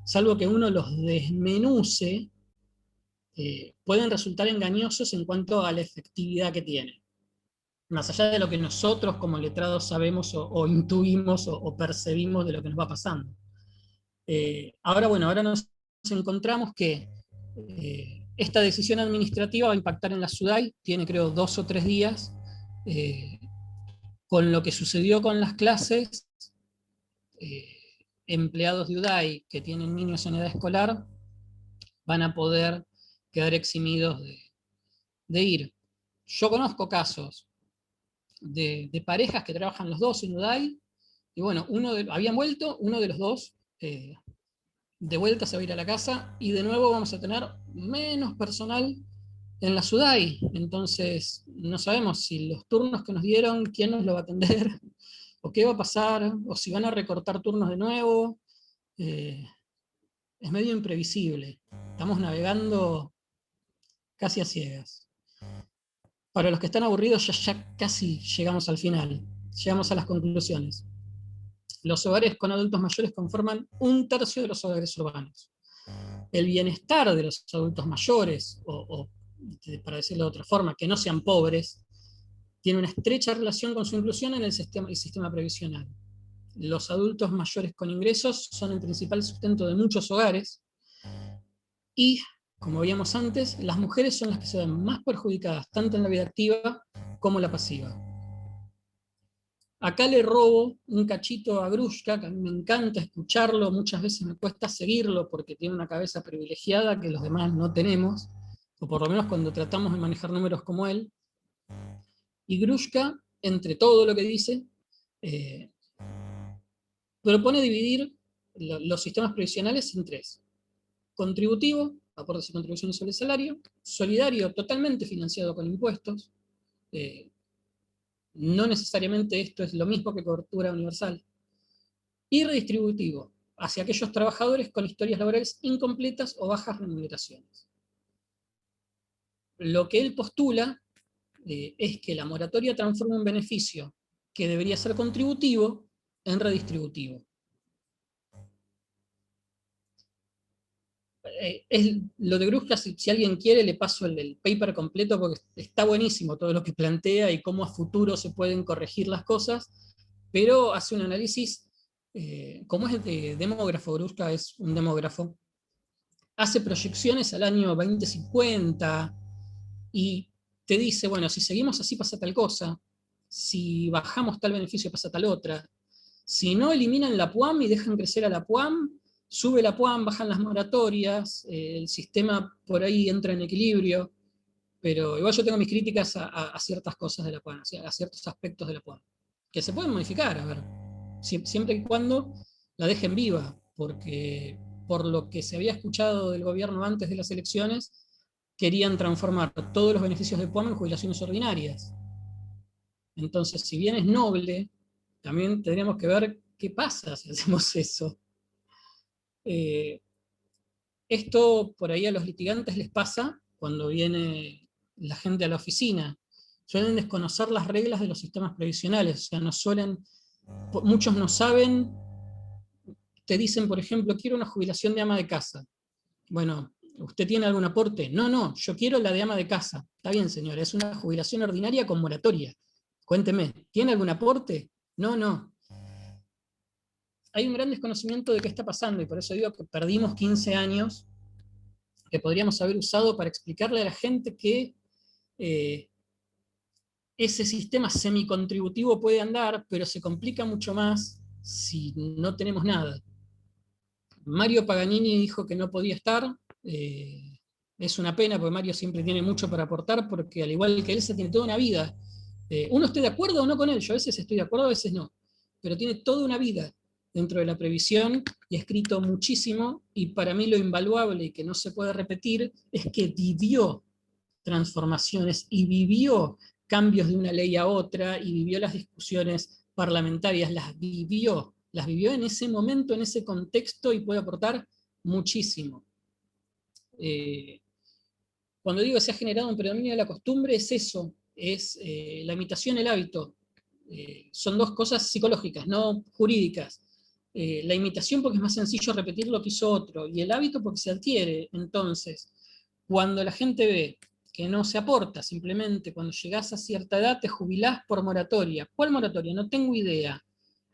salvo que uno los desmenuce, pueden resultar engañosos en cuanto a la efectividad que tienen. Más allá de lo que nosotros como letrados sabemos o intuimos o percibimos de lo que nos va pasando. Ahora nos encontramos que esta decisión administrativa va a impactar en la SUDAI, tiene creo 2 o 3 días, con lo que sucedió con las clases, empleados de UDAI que tienen niños en edad escolar van a poder quedar eximidos de ir. Yo conozco casos de parejas que trabajan los dos en UDAI, y bueno, habían vuelto, uno de los dos de vuelta se va a ir a la casa, y de nuevo vamos a tener menos personal en la SUDAI. Entonces, no sabemos si los turnos que nos dieron, quién nos lo va a atender, o qué va a pasar, o si van a recortar turnos de nuevo. Es medio imprevisible. Estamos navegando casi a ciegas. Para los que están aburridos, ya casi llegamos al final. Llegamos a las conclusiones. Los hogares con adultos mayores conforman 1/3 de los hogares urbanos. El bienestar de los adultos mayores, o para decirlo de otra forma, que no sean pobres, tiene una estrecha relación con su inclusión en el sistema previsional. Los adultos mayores con ingresos son el principal sustento de muchos hogares y, como veíamos antes, las mujeres son las que se ven más perjudicadas tanto en la vida activa como la pasiva. Acá le robo un cachito a Grushka, que a mí me encanta escucharlo, muchas veces me cuesta seguirlo porque tiene una cabeza privilegiada que los demás no tenemos, o por lo menos cuando tratamos de manejar números como él. Y Grushka, entre todo lo que dice, propone dividir los sistemas previsionales en 3. Contributivo, aportes y contribuciones sobre el salario; solidario, totalmente financiado con impuestos. No necesariamente esto es lo mismo que cobertura universal. Y redistributivo, hacia aquellos trabajadores con historias laborales incompletas o bajas remuneraciones. Lo que él postula es que la moratoria transforma un beneficio que debería ser contributivo en redistributivo. lo de Grushka, si alguien quiere, le paso el paper completo porque está buenísimo todo lo que plantea y cómo a futuro se pueden corregir las cosas, pero hace un análisis, como es de demógrafo, Grushka es un demógrafo, hace proyecciones al año 2050 y te dice, bueno, si seguimos así pasa tal cosa, si bajamos tal beneficio pasa tal otra, si no eliminan la PUAM y dejan crecer a la PUAM, sube la PUAM, bajan las moratorias, el sistema por ahí entra en equilibrio, pero igual yo tengo mis críticas a ciertas cosas de la PUAM, a ciertos aspectos de la PUAM, que se pueden modificar, a ver, siempre y cuando la dejen viva, porque por lo que se había escuchado del gobierno antes de las elecciones, querían transformar todos los beneficios de PUAM en jubilaciones ordinarias. Entonces, si bien es noble, también tendríamos que ver qué pasa si hacemos eso. Esto por ahí a los litigantes les pasa cuando viene la gente a la oficina. Suelen desconocer las reglas de los sistemas previsionales, o sea, muchos no saben, te dicen, por ejemplo, quiero una jubilación de ama de casa. Bueno, ¿usted tiene algún aporte? No, no, yo quiero la de ama de casa. Está bien, señora, es una jubilación ordinaria con moratoria. Cuénteme, ¿tiene algún aporte? No, no. Hay un gran desconocimiento de qué está pasando y por eso digo que perdimos 15 años que podríamos haber usado para explicarle a la gente que eh, ese sistema semicontributivo puede andar, pero se complica mucho más si no tenemos nada. Mario Paganini dijo que no podía estar. Es una pena porque Mario siempre tiene mucho para aportar porque al igual que él se tiene toda una vida. Uno esté de acuerdo o no con él, yo a veces estoy de acuerdo, a veces no, pero tiene toda una vida dentro de la previsión y ha escrito muchísimo y para mí lo invaluable y que no se puede repetir es que vivió transformaciones y vivió cambios de una ley a otra y vivió las discusiones parlamentarias, las vivió en ese momento, en ese contexto y puede aportar muchísimo. Cuando digo que se ha generado un predominio de la costumbre, es eso, es la imitación, el hábito. Son dos cosas psicológicas, no jurídicas. La imitación porque es más sencillo repetir lo que hizo otro, y el hábito porque se adquiere. Entonces, cuando la gente ve que no se aporta, simplemente cuando llegás a cierta edad te jubilás por moratoria. ¿Cuál moratoria? No tengo idea.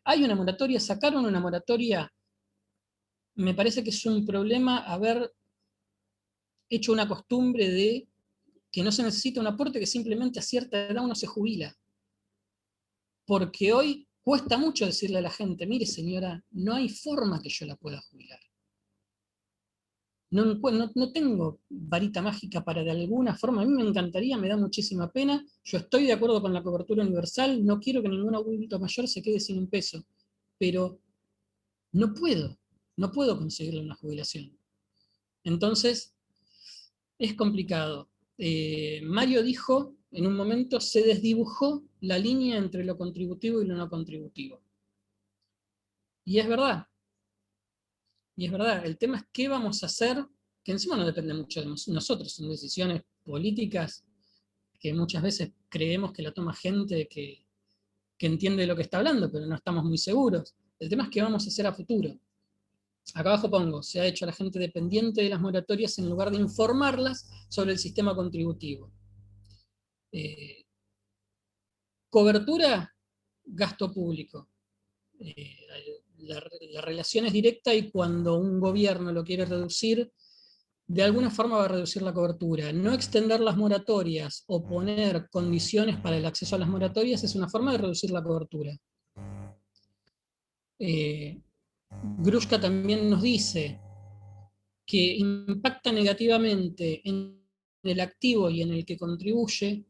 ¿Hay una moratoria? ¿Sacaron una moratoria? Me parece que es un problema haber hecho una costumbre de que no se necesita un aporte, que simplemente a cierta edad uno se jubila. Porque hoy cuesta mucho decirle a la gente, mire señora, no hay forma que yo la pueda jubilar. No tengo varita mágica para de alguna forma, a mí me encantaría, me da muchísima pena, yo estoy de acuerdo con la cobertura universal, no quiero que ningún adulto mayor se quede sin un peso, pero no puedo, no puedo conseguirle una jubilación. Entonces, es complicado. Mario dijo, en un momento se desdibujó la línea entre lo contributivo y lo no contributivo. Y es verdad, y es verdad. El tema es qué vamos a hacer, que encima no depende mucho de nosotros, son decisiones políticas que muchas veces creemos que la toma gente que entiende de lo que está hablando, pero no estamos muy seguros. El tema es qué vamos a hacer a futuro. Acá abajo pongo, se ha hecho a la gente dependiente de las moratorias en lugar de informarlas sobre el sistema contributivo. Cobertura, gasto público. La relación es directa y cuando un gobierno lo quiere reducir, de alguna forma va a reducir la cobertura. No extender las moratorias o poner condiciones para el acceso a las moratorias es una forma de reducir la cobertura. Grushka también nos dice que impacta negativamente en el activo y en el que contribuye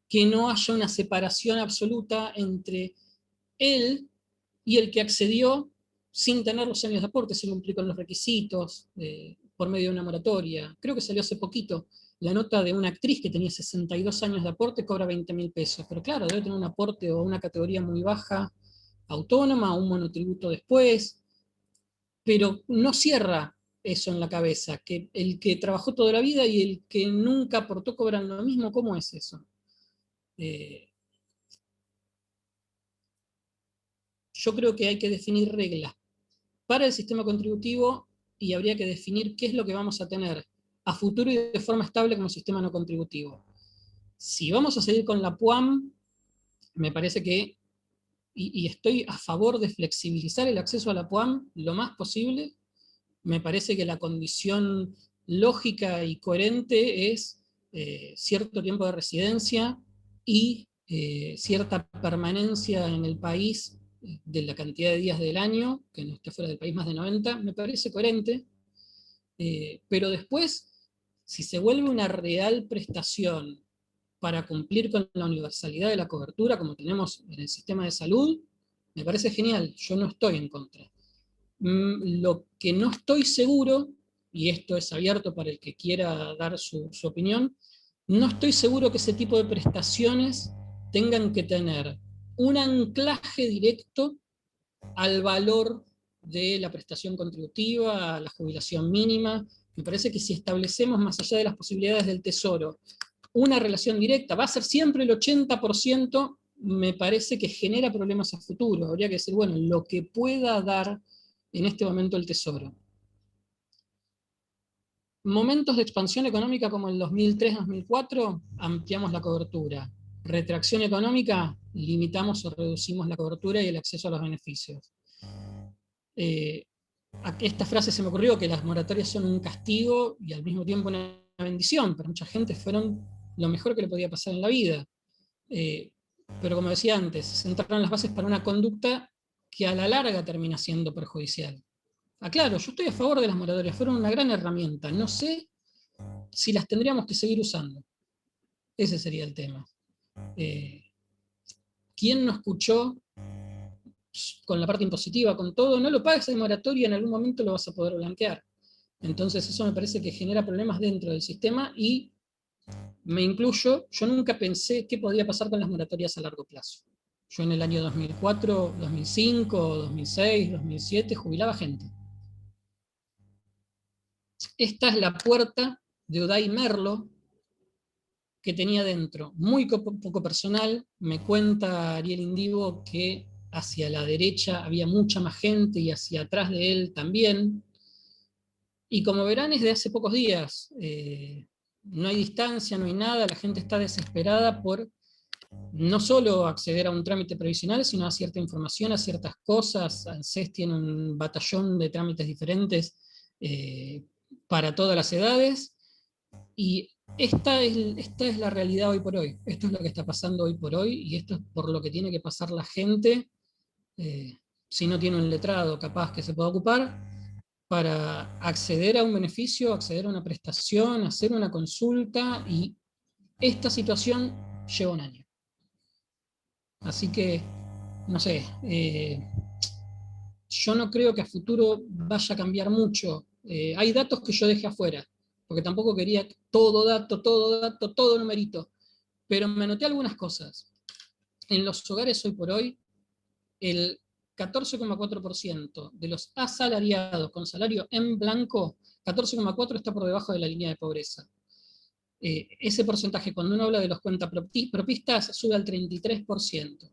que no haya una separación absoluta entre él y el que accedió sin tener los años de aporte, se cumplió con los requisitos por medio de una moratoria. Creo que salió hace poquito la nota de una actriz que tenía 62 años de aporte, cobra 20.000 pesos, pero claro, debe tener un aporte o una categoría muy baja, autónoma, un monotributo después, pero no cierra eso en la cabeza, que el que trabajó toda la vida y el que nunca aportó cobran lo mismo, ¿cómo es eso? Yo creo que hay que definir reglas para el sistema contributivo y habría que definir qué es lo que vamos a tener a futuro y de forma estable como sistema no contributivo. Si vamos a seguir con la PUAM, me parece que, y estoy a favor de flexibilizar el acceso a la PUAM lo más posible. Me parece que la condición lógica y coherente es cierto tiempo de residencia y cierta permanencia en el país de la cantidad de días del año, que no esté fuera del país más de 90, me parece coherente, pero después, si se vuelve una real prestación para cumplir con la universalidad de la cobertura, como tenemos en el sistema de salud, me parece genial, yo no estoy en contra. Lo que no estoy seguro, y esto es abierto para el que quiera dar su opinión, no estoy seguro que ese tipo de prestaciones tengan que tener un anclaje directo al valor de la prestación contributiva, a la jubilación mínima. Me parece que si establecemos, más allá de las posibilidades del Tesoro, una relación directa, va a ser siempre el 80%, me parece que genera problemas a futuro. Habría que decir, bueno, lo que pueda dar en este momento el Tesoro. Momentos de expansión económica como el 2003-2004, ampliamos la cobertura. Retracción económica, limitamos o reducimos la cobertura y el acceso a los beneficios. Esta frase se me ocurrió, que las moratorias son un castigo y al mismo tiempo una bendición. Para mucha gente fueron lo mejor que le podía pasar en la vida. Pero como decía antes, sentaron las bases para una conducta que a la larga termina siendo perjudicial. Aclaro, yo estoy a favor de las moratorias, fueron una gran herramienta. No sé si las tendríamos que seguir usando. Ese sería el tema. ¿Quién no escuchó con la parte impositiva, con todo? No lo pagues de moratoria, en algún momento lo vas a poder blanquear. Entonces eso me parece que genera problemas dentro del sistema y me incluyo, yo nunca pensé qué podía pasar con las moratorias a largo plazo. Yo en el año 2004, 2005, 2006, 2007 jubilaba gente. Esta es la puerta de Uday Merlo que tenía dentro. Muy poco personal. Me cuenta Ariel Indivo que hacia la derecha había mucha más gente y hacia atrás de él también. Y como verán, es de hace pocos días. No hay distancia, no hay nada. La gente está desesperada por no solo acceder a un trámite previsional, sino a cierta información, a ciertas cosas. ANSES tiene un batallón de trámites diferentes para todas las edades, y esta es la realidad hoy por hoy. Esto es lo que está pasando hoy por hoy, y esto es por lo que tiene que pasar la gente, si no tiene un letrado capaz que se pueda ocupar, para acceder a un beneficio, acceder a una prestación, hacer una consulta, y esta situación lleva un año. Así que, no sé, yo no creo que a futuro vaya a cambiar mucho. Hay datos que yo dejé afuera, porque tampoco quería todo dato, todo numerito, pero me anoté algunas cosas. En los hogares hoy por hoy, el 14,4% de los asalariados con salario en blanco, 14,4% está por debajo de la línea de pobreza. Ese porcentaje, cuando uno habla de los cuentapropistas, sube al 33%.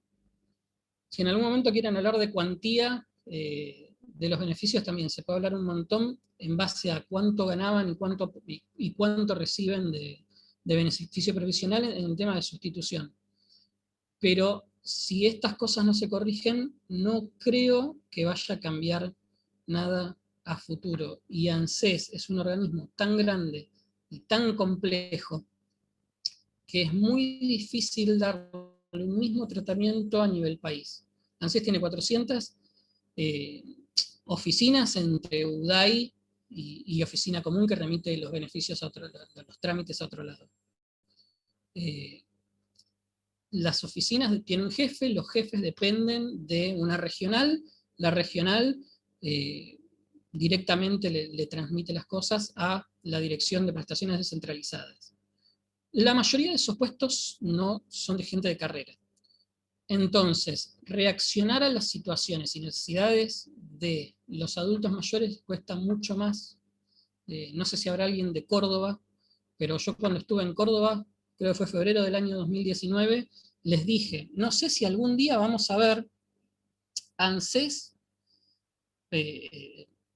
Si en algún momento quieren hablar de cuantía de los beneficios, también se puede hablar un montón en base a cuánto ganaban y cuánto reciben de beneficio previsional en el tema de sustitución. Pero si estas cosas no se corrigen, no creo que vaya a cambiar nada a futuro. Y ANSES es un organismo tan grande y tan complejo que es muy difícil darle un mismo tratamiento a nivel país. ANSES tiene 400 oficinas entre UDAI y oficina común que remite los beneficios a los trámites a otro lado. Las oficinas tienen un jefe, los jefes dependen de una regional, la regional directamente le transmite las cosas a la Dirección de Prestaciones Descentralizadas. La mayoría de esos puestos no son de gente de carrera. Entonces, reaccionar a las situaciones y necesidades de los adultos mayores cuesta mucho más. No sé si habrá alguien de Córdoba, pero yo cuando estuve en Córdoba, creo que fue febrero del año 2019, les dije, no sé si algún día vamos a ver ANSES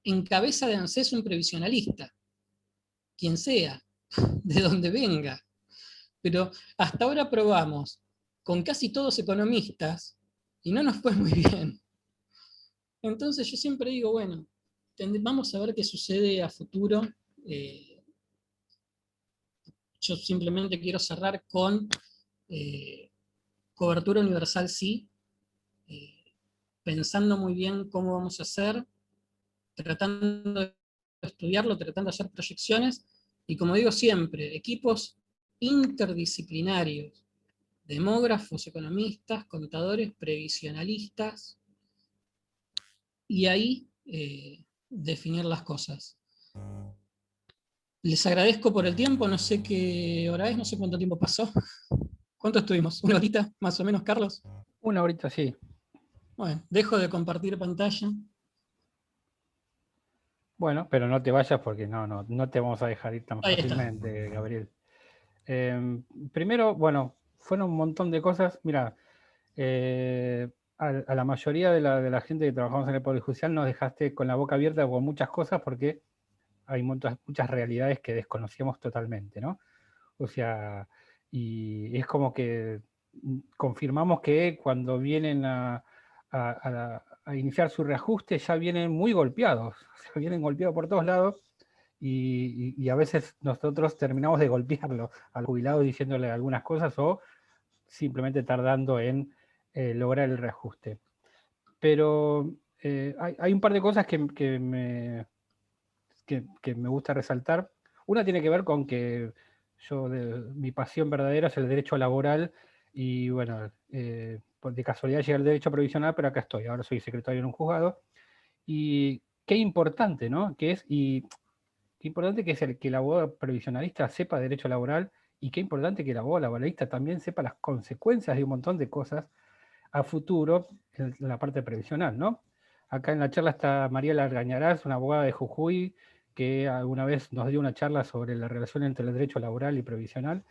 en cabeza de ANSES un previsionalista, quien sea, de donde venga. Pero hasta ahora probamos con casi todos economistas y no nos fue muy bien. Entonces yo siempre digo, bueno, vamos a ver qué sucede a futuro. Yo simplemente quiero cerrar con cobertura universal sí, pensando muy bien cómo vamos a hacer, tratando de estudiarlo, tratando de hacer proyecciones, y como digo siempre, equipos interdisciplinarios, demógrafos, economistas, contadores, previsionalistas, y ahí definir las cosas. Les agradezco por el tiempo, no sé qué hora es, no sé cuánto tiempo pasó. ¿Cuánto estuvimos? ¿Una horita más o menos, Carlos? Una horita, sí. Bueno, dejo de compartir pantalla. Bueno, pero no te vayas porque no te vamos a dejar ir tan Ahí está. fácilmente, Gabriel. Primero, bueno, fueron un montón de cosas. Mira, a la mayoría de la gente que trabajamos en el Poder Judicial nos dejaste con la boca abierta con muchas cosas porque hay muchas realidades que desconocíamos totalmente, ¿no? O sea, y es como que confirmamos que cuando vienen a iniciar su reajuste ya vienen muy golpeados, o sea, vienen golpeados por todos lados y a veces nosotros terminamos de golpearlo al jubilado diciéndole algunas cosas o simplemente tardando en lograr el reajuste. Pero hay un par de cosas que me gusta resaltar. Una tiene que ver con que mi pasión verdadera es el derecho laboral y bueno, de casualidad llegué al derecho provisional, pero acá estoy, ahora soy secretario en un juzgado. Y qué importante, ¿no? Qué importante que es que el abogado previsionalista sepa derecho laboral y qué importante que el abogado laboralista también sepa las consecuencias de un montón de cosas a futuro en la parte previsional, ¿no? Acá en la charla está Mariela Argañarás, una abogada de Jujuy, que alguna vez nos dio una charla sobre la relación entre el derecho laboral y previsional,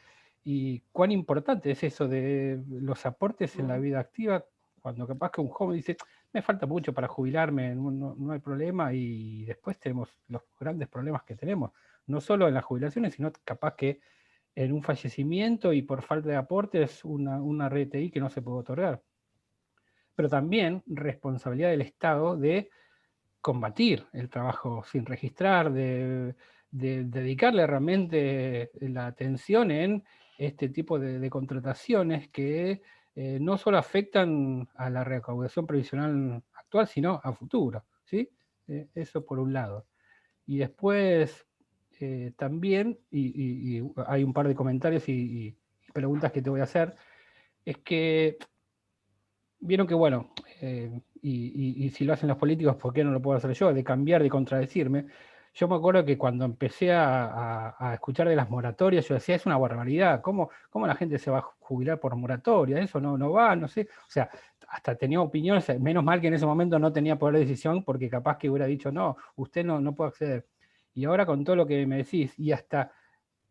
y cuán importante es eso de los aportes en la vida activa, cuando capaz que un joven dice, me falta mucho para jubilarme, no hay problema, y después tenemos los grandes problemas que tenemos, no solo en las jubilaciones, sino capaz que en un fallecimiento y por falta de aportes una RTI que no se puede otorgar. Pero también responsabilidad del Estado de combatir el trabajo sin registrar, de dedicarle realmente la atención en este tipo de contrataciones que no solo afectan a la recaudación previsional actual, sino a futuro, ¿sí? Eso por un lado. Y después también, y hay un par de comentarios y preguntas que te voy a hacer, es que vieron que, bueno, y si lo hacen los políticos, ¿por qué no lo puedo hacer yo? De cambiar, de contradecirme. Yo me acuerdo que cuando empecé a escuchar de las moratorias, yo decía, es una barbaridad, ¿cómo la gente se va a jubilar por moratoria? Eso no va, no sé. O sea, hasta tenía opiniones, menos mal que en ese momento no tenía poder de decisión, porque capaz que hubiera dicho, no, usted no puede acceder. Y ahora con todo lo que me decís, y hasta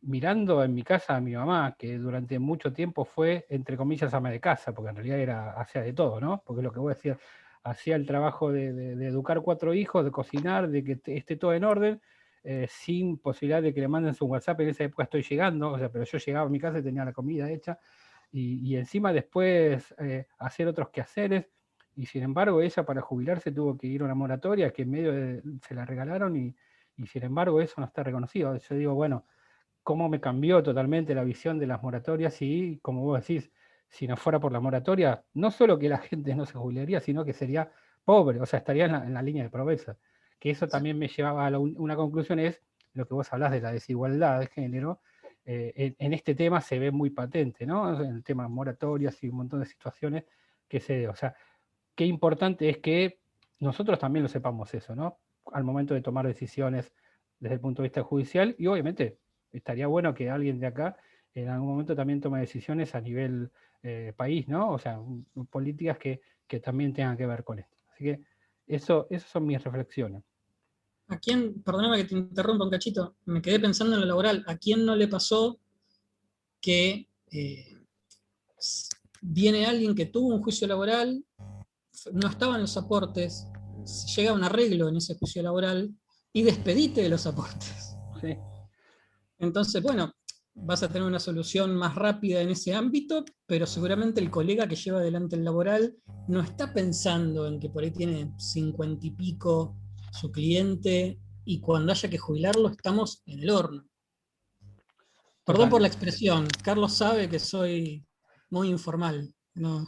mirando en mi casa a mi mamá, que durante mucho tiempo fue, entre comillas, ama de casa, porque en realidad hacía de todo, ¿no? Porque lo que voy a decir, hacía el trabajo de educar 4 hijos, de cocinar, de que esté todo en orden, sin posibilidad de que le manden su WhatsApp. En esa época estoy llegando, o sea, pero yo llegaba a mi casa y tenía la comida hecha, y encima después hacer otros quehaceres, y sin embargo ella para jubilarse tuvo que ir a una moratoria que en medio se la regalaron, y sin embargo eso no está reconocido. Yo digo, bueno, cómo me cambió totalmente la visión de las moratorias y, como vos decís, si no fuera por la moratoria, no solo que la gente no se jubilaría, sino que sería pobre, o sea, estaría en la línea de pobreza. Que eso también me llevaba a una conclusión, es lo que vos hablás de la desigualdad de género. En este tema se ve muy patente, ¿no? En el tema de moratorias y un montón de situaciones que se... O sea, qué importante es que nosotros también lo sepamos eso, ¿no? Al momento de tomar decisiones desde el punto de vista judicial, y obviamente estaría bueno que alguien de acá en algún momento también tome decisiones a nivel país, ¿no? O sea, políticas que también tengan que ver con esto. Así que esas son mis reflexiones. ¿A quién, perdóname que te interrumpa un cachito, me quedé pensando en lo laboral, ¿a quién no le pasó que viene alguien que tuvo un juicio laboral, no estaban los aportes, llega a un arreglo en ese juicio laboral y despedite de los aportes. Sí. Entonces, bueno, vas a tener una solución más rápida en ese ámbito, pero seguramente el colega que lleva adelante el laboral no está pensando en que por ahí tiene 50 y pico su cliente y cuando haya que jubilarlo estamos en el horno. Perdón por la Totalmente. expresión, Carlos sabe que soy muy informal. No.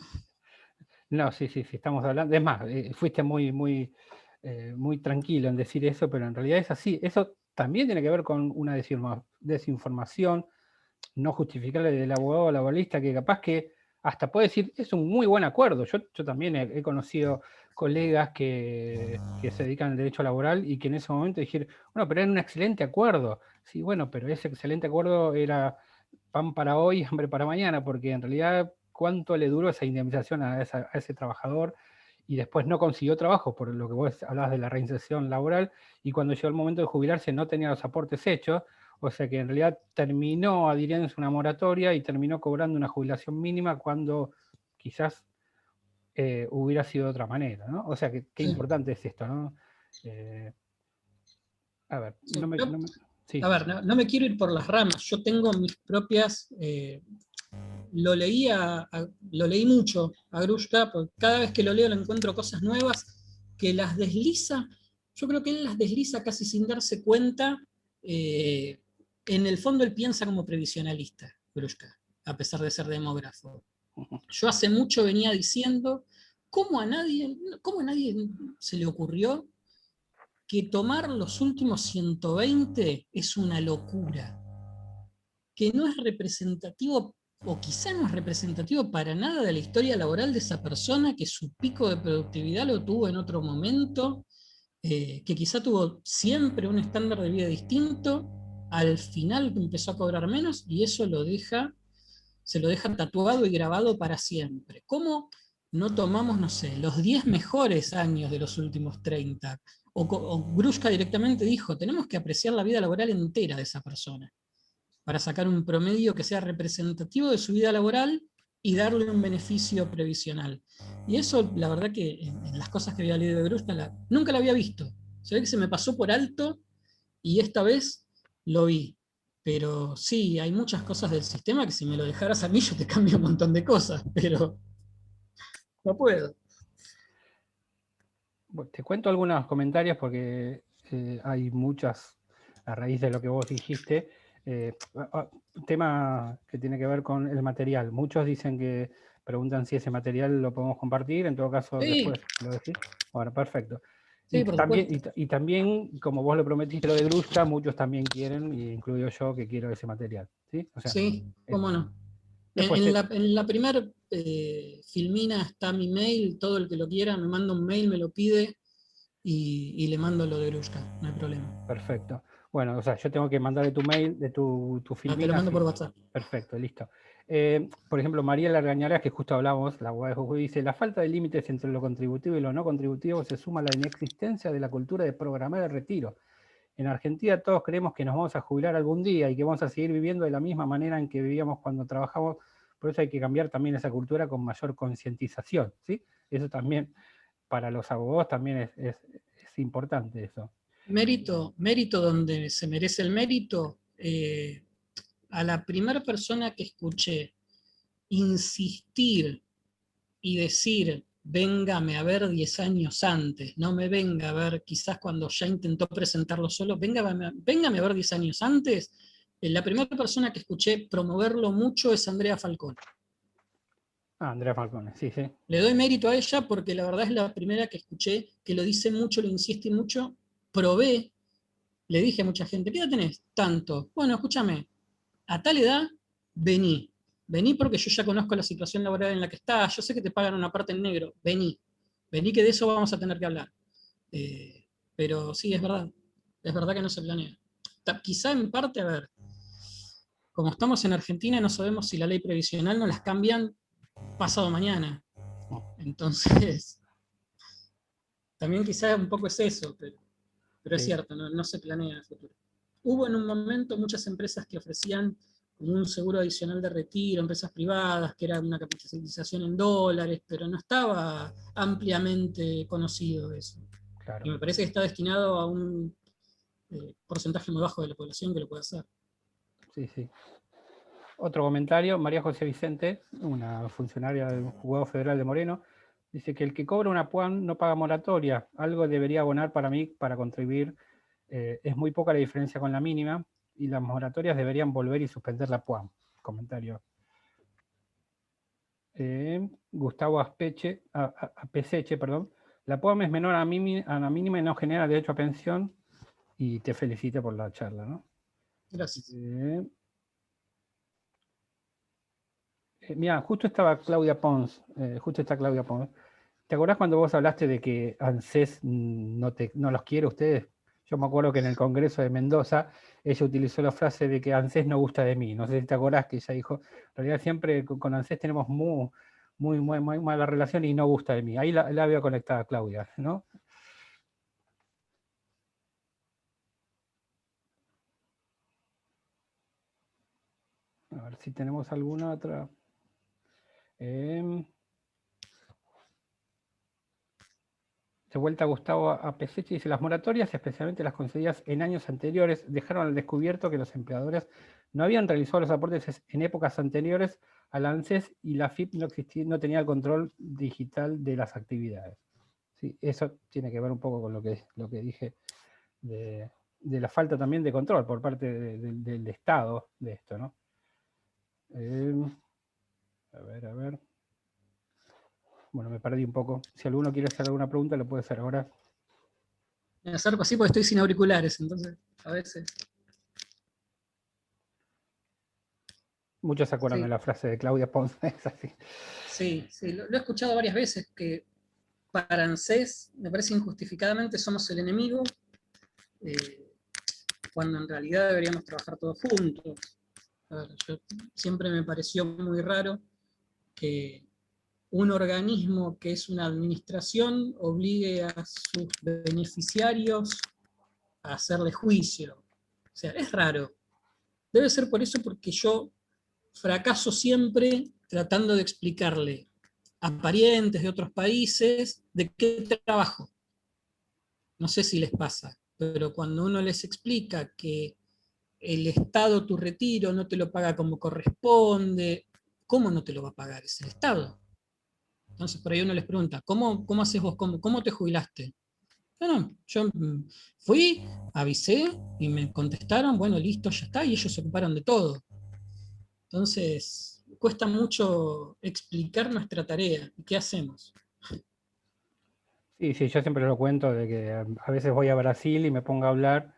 No, sí, estamos hablando. Es más, fuiste muy tranquilo en decir eso, pero en realidad es así. Eso también tiene que ver con una desinformación no justificable del abogado laboralista, que capaz que hasta puede decir, es un muy buen acuerdo. Yo también he conocido colegas que se dedican al derecho laboral y que en ese momento dijeron, bueno, pero era un excelente acuerdo. Sí, bueno, pero ese excelente acuerdo era pan para hoy, hambre para mañana, porque en realidad cuánto le duró esa indemnización a ese trabajador y después no consiguió trabajo, por lo que vos hablabas de la reinserción laboral, y cuando llegó el momento de jubilarse no tenía los aportes hechos, o sea que en realidad terminó adhiriéndose a una moratoria y terminó cobrando una jubilación mínima cuando quizás hubiera sido de otra manera, ¿no? O sea, qué Sí. importante es esto, ¿no? A ver, Sí, sí. a ver, no me quiero ir por las ramas, yo tengo mis propias... lo leí mucho a Grushka, porque cada vez que lo leo le encuentro cosas nuevas que las desliza, yo creo que él las desliza casi sin darse cuenta. En el fondo él piensa como previsionalista, Grushka, a pesar de ser demógrafo. Yo hace mucho venía diciendo, cómo a nadie se le ocurrió que tomar los últimos 120 es una locura, que no es representativo, o quizá no es representativo para nada de la historia laboral de esa persona, que su pico de productividad lo tuvo en otro momento, que quizá tuvo siempre un estándar de vida distinto, al final empezó a cobrar menos y eso se lo deja tatuado y grabado para siempre. ¿Cómo no tomamos, no sé, los 10 mejores años de los últimos 30? O Grushka directamente dijo, tenemos que apreciar la vida laboral entera de esa persona para sacar un promedio que sea representativo de su vida laboral y darle un beneficio previsional. Y eso, la verdad que en las cosas que había leído de Grushka, nunca la había visto. Se ve que se me pasó por alto y esta vez lo vi. Pero sí, hay muchas cosas del sistema que si me lo dejaras a mí yo te cambio un montón de cosas, pero no puedo. Bueno, te cuento algunos comentarios porque hay muchas a raíz de lo que vos dijiste. Tema que tiene que ver con el material. Muchos dicen que preguntan si ese material lo podemos compartir, en todo caso Sí, después lo decís. Bueno, perfecto. Y sí, por también, supuesto. y también, como vos lo prometiste, lo de Grushka, muchos también quieren, y incluyo yo, que quiero ese material. ¿Sí? O sea, Sí, cómo no. después te, En la primera filmina está mi mail, todo el que lo quiera me manda un mail, me lo pide y le mando lo de Grushka, no hay problema. perfecto. Bueno, o sea, yo tengo que mandarle tu mail de tu Ah, te lo filmina, mando por sí. WhatsApp. Perfecto, listo. Por ejemplo, María Largañarás, que justo hablamos, la abogada de Jujuy, dice, la falta de límites entre lo contributivo y lo no contributivo se suma a la inexistencia de la cultura de programar el retiro. En Argentina todos creemos que nos vamos a jubilar algún día y que vamos a seguir viviendo de la misma manera en que vivíamos cuando trabajamos, por eso hay que cambiar también esa cultura con mayor concientización, ¿sí? Eso también, para los abogados también es importante eso. Mérito donde se merece el mérito. A la primera persona que escuché insistir y decir, véngame a ver 10 años antes, no me venga a ver quizás cuando ya intentó presentarlo solo, véngame a ver 10 años antes, la primera persona que escuché promoverlo mucho es Andrea Falcón. Ah, Andrea Falcone, sí, sí. Le doy mérito a ella porque la verdad es la primera que escuché que lo dice mucho, lo insiste mucho. Probé, le dije a mucha gente, ¿qué edad tenés? Tanto. Bueno, escúchame, a tal edad, vení. Vení porque yo ya conozco la situación laboral en la que estás, yo sé que te pagan una parte en negro, vení. Vení que de eso vamos a tener que hablar. Pero sí, es verdad que no se planea. Quizá en parte, a ver, como estamos en Argentina, no sabemos si la ley previsional no las cambian pasado mañana. Entonces, también quizás un poco es eso, pero es Sí. cierto, no se planea en el futuro. Hubo en un momento muchas empresas que ofrecían como un seguro adicional de retiro, empresas privadas, que era una capitalización en dólares, pero no estaba ampliamente conocido eso. Claro. Y me parece que está destinado a un porcentaje muy bajo de la población que lo puede hacer. Sí, sí. Otro comentario, María José Vicente, una funcionaria del Juzgado Federal de Moreno, dice que el que cobra una PUAN no paga moratoria, algo debería abonar para mí para contribuir, es muy poca la diferencia con la mínima, y las moratorias deberían volver y suspender la PUAN. Comentario. Gustavo Apeseche, perdón, la PUAM es menor a la mínima y no genera derecho a pensión, y te felicito por la charla, ¿no? Gracias. Mira, justo estaba Claudia Pons, justo está Claudia Pons. ¿Te acordás cuando vos hablaste de que ANSES no los quiere a ustedes? Yo me acuerdo que en el Congreso de Mendoza ella utilizó la frase de que ANSES no gusta de mí. No sé si te acordás que ella dijo, en realidad siempre con ANSES tenemos muy mala relación y no gusta de mí. Ahí la veo conectada Claudia, ¿no? A ver si tenemos alguna otra. De vuelta Gustavo Apeseche dice, las moratorias, especialmente las concedidas en años anteriores, dejaron al descubierto que los empleadores no habían realizado los aportes en épocas anteriores al ANSES y la FIP no tenía el control digital de las actividades. Sí, eso tiene que ver un poco con lo que dije de la falta también de control por parte del Estado de esto, ¿no? A ver. Bueno, me perdí un poco. Si alguno quiere hacer alguna pregunta, lo puede hacer ahora. Me acerco así porque estoy sin auriculares, entonces a veces. Muchos se acuerdan de la frase de Claudia Pons, es así. Sí, lo he escuchado varias veces, que para ANSES me parece injustificadamente somos el enemigo, cuando en realidad deberíamos trabajar todos juntos. A ver, siempre me pareció muy raro que un organismo que es una administración obligue a sus beneficiarios a hacerle juicio. O sea, es raro. Debe ser por eso, porque yo fracaso siempre tratando de explicarle a parientes de otros países de qué trabajo. No sé si les pasa, pero cuando uno les explica que el Estado tu retiro no te lo paga como corresponde, ¿cómo no te lo va a pagar? Es el Estado. Entonces por ahí uno les pregunta, ¿cómo haces vos? ¿Cómo te jubilaste? No, yo fui, avisé y me contestaron, bueno, listo, ya está, y ellos se ocuparon de todo. Entonces, cuesta mucho explicar nuestra tarea. ¿Qué hacemos? Sí, yo siempre lo cuento de que a veces voy a Brasil y me pongo a hablar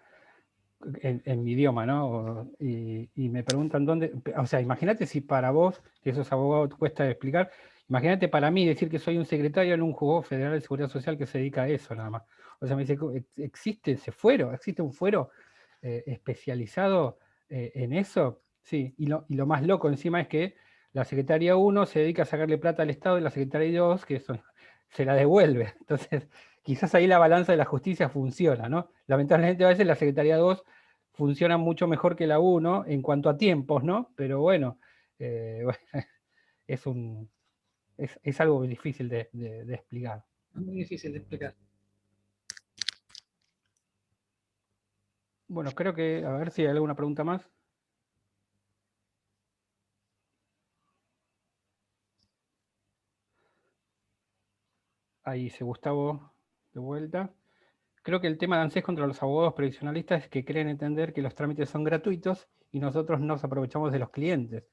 en mi idioma, ¿no? Y me preguntan dónde, o sea, imagínate si para vos, que sos abogado, te cuesta explicar, imagínate para mí decir que soy un secretario en un juzgado federal de seguridad social que se dedica a eso nada más. O sea, me dice, existe un fuero especializado en eso? Sí, y lo más loco encima es que la secretaria 1 se dedica a sacarle plata al Estado y la secretaria 2, se la devuelve. Entonces, quizás ahí la balanza de la justicia funciona, ¿no? Lamentablemente a veces la Secretaría 2 funciona mucho mejor que la 1 en cuanto a tiempos, ¿no? Pero bueno, es algo difícil de explicar. Es muy difícil de explicar. Bueno, creo que, a ver si hay alguna pregunta más. Ahí dice Gustavo de vuelta. Creo que el tema de ANSES contra los abogados previsionalistas es que creen entender que los trámites son gratuitos y nosotros nos aprovechamos de los clientes.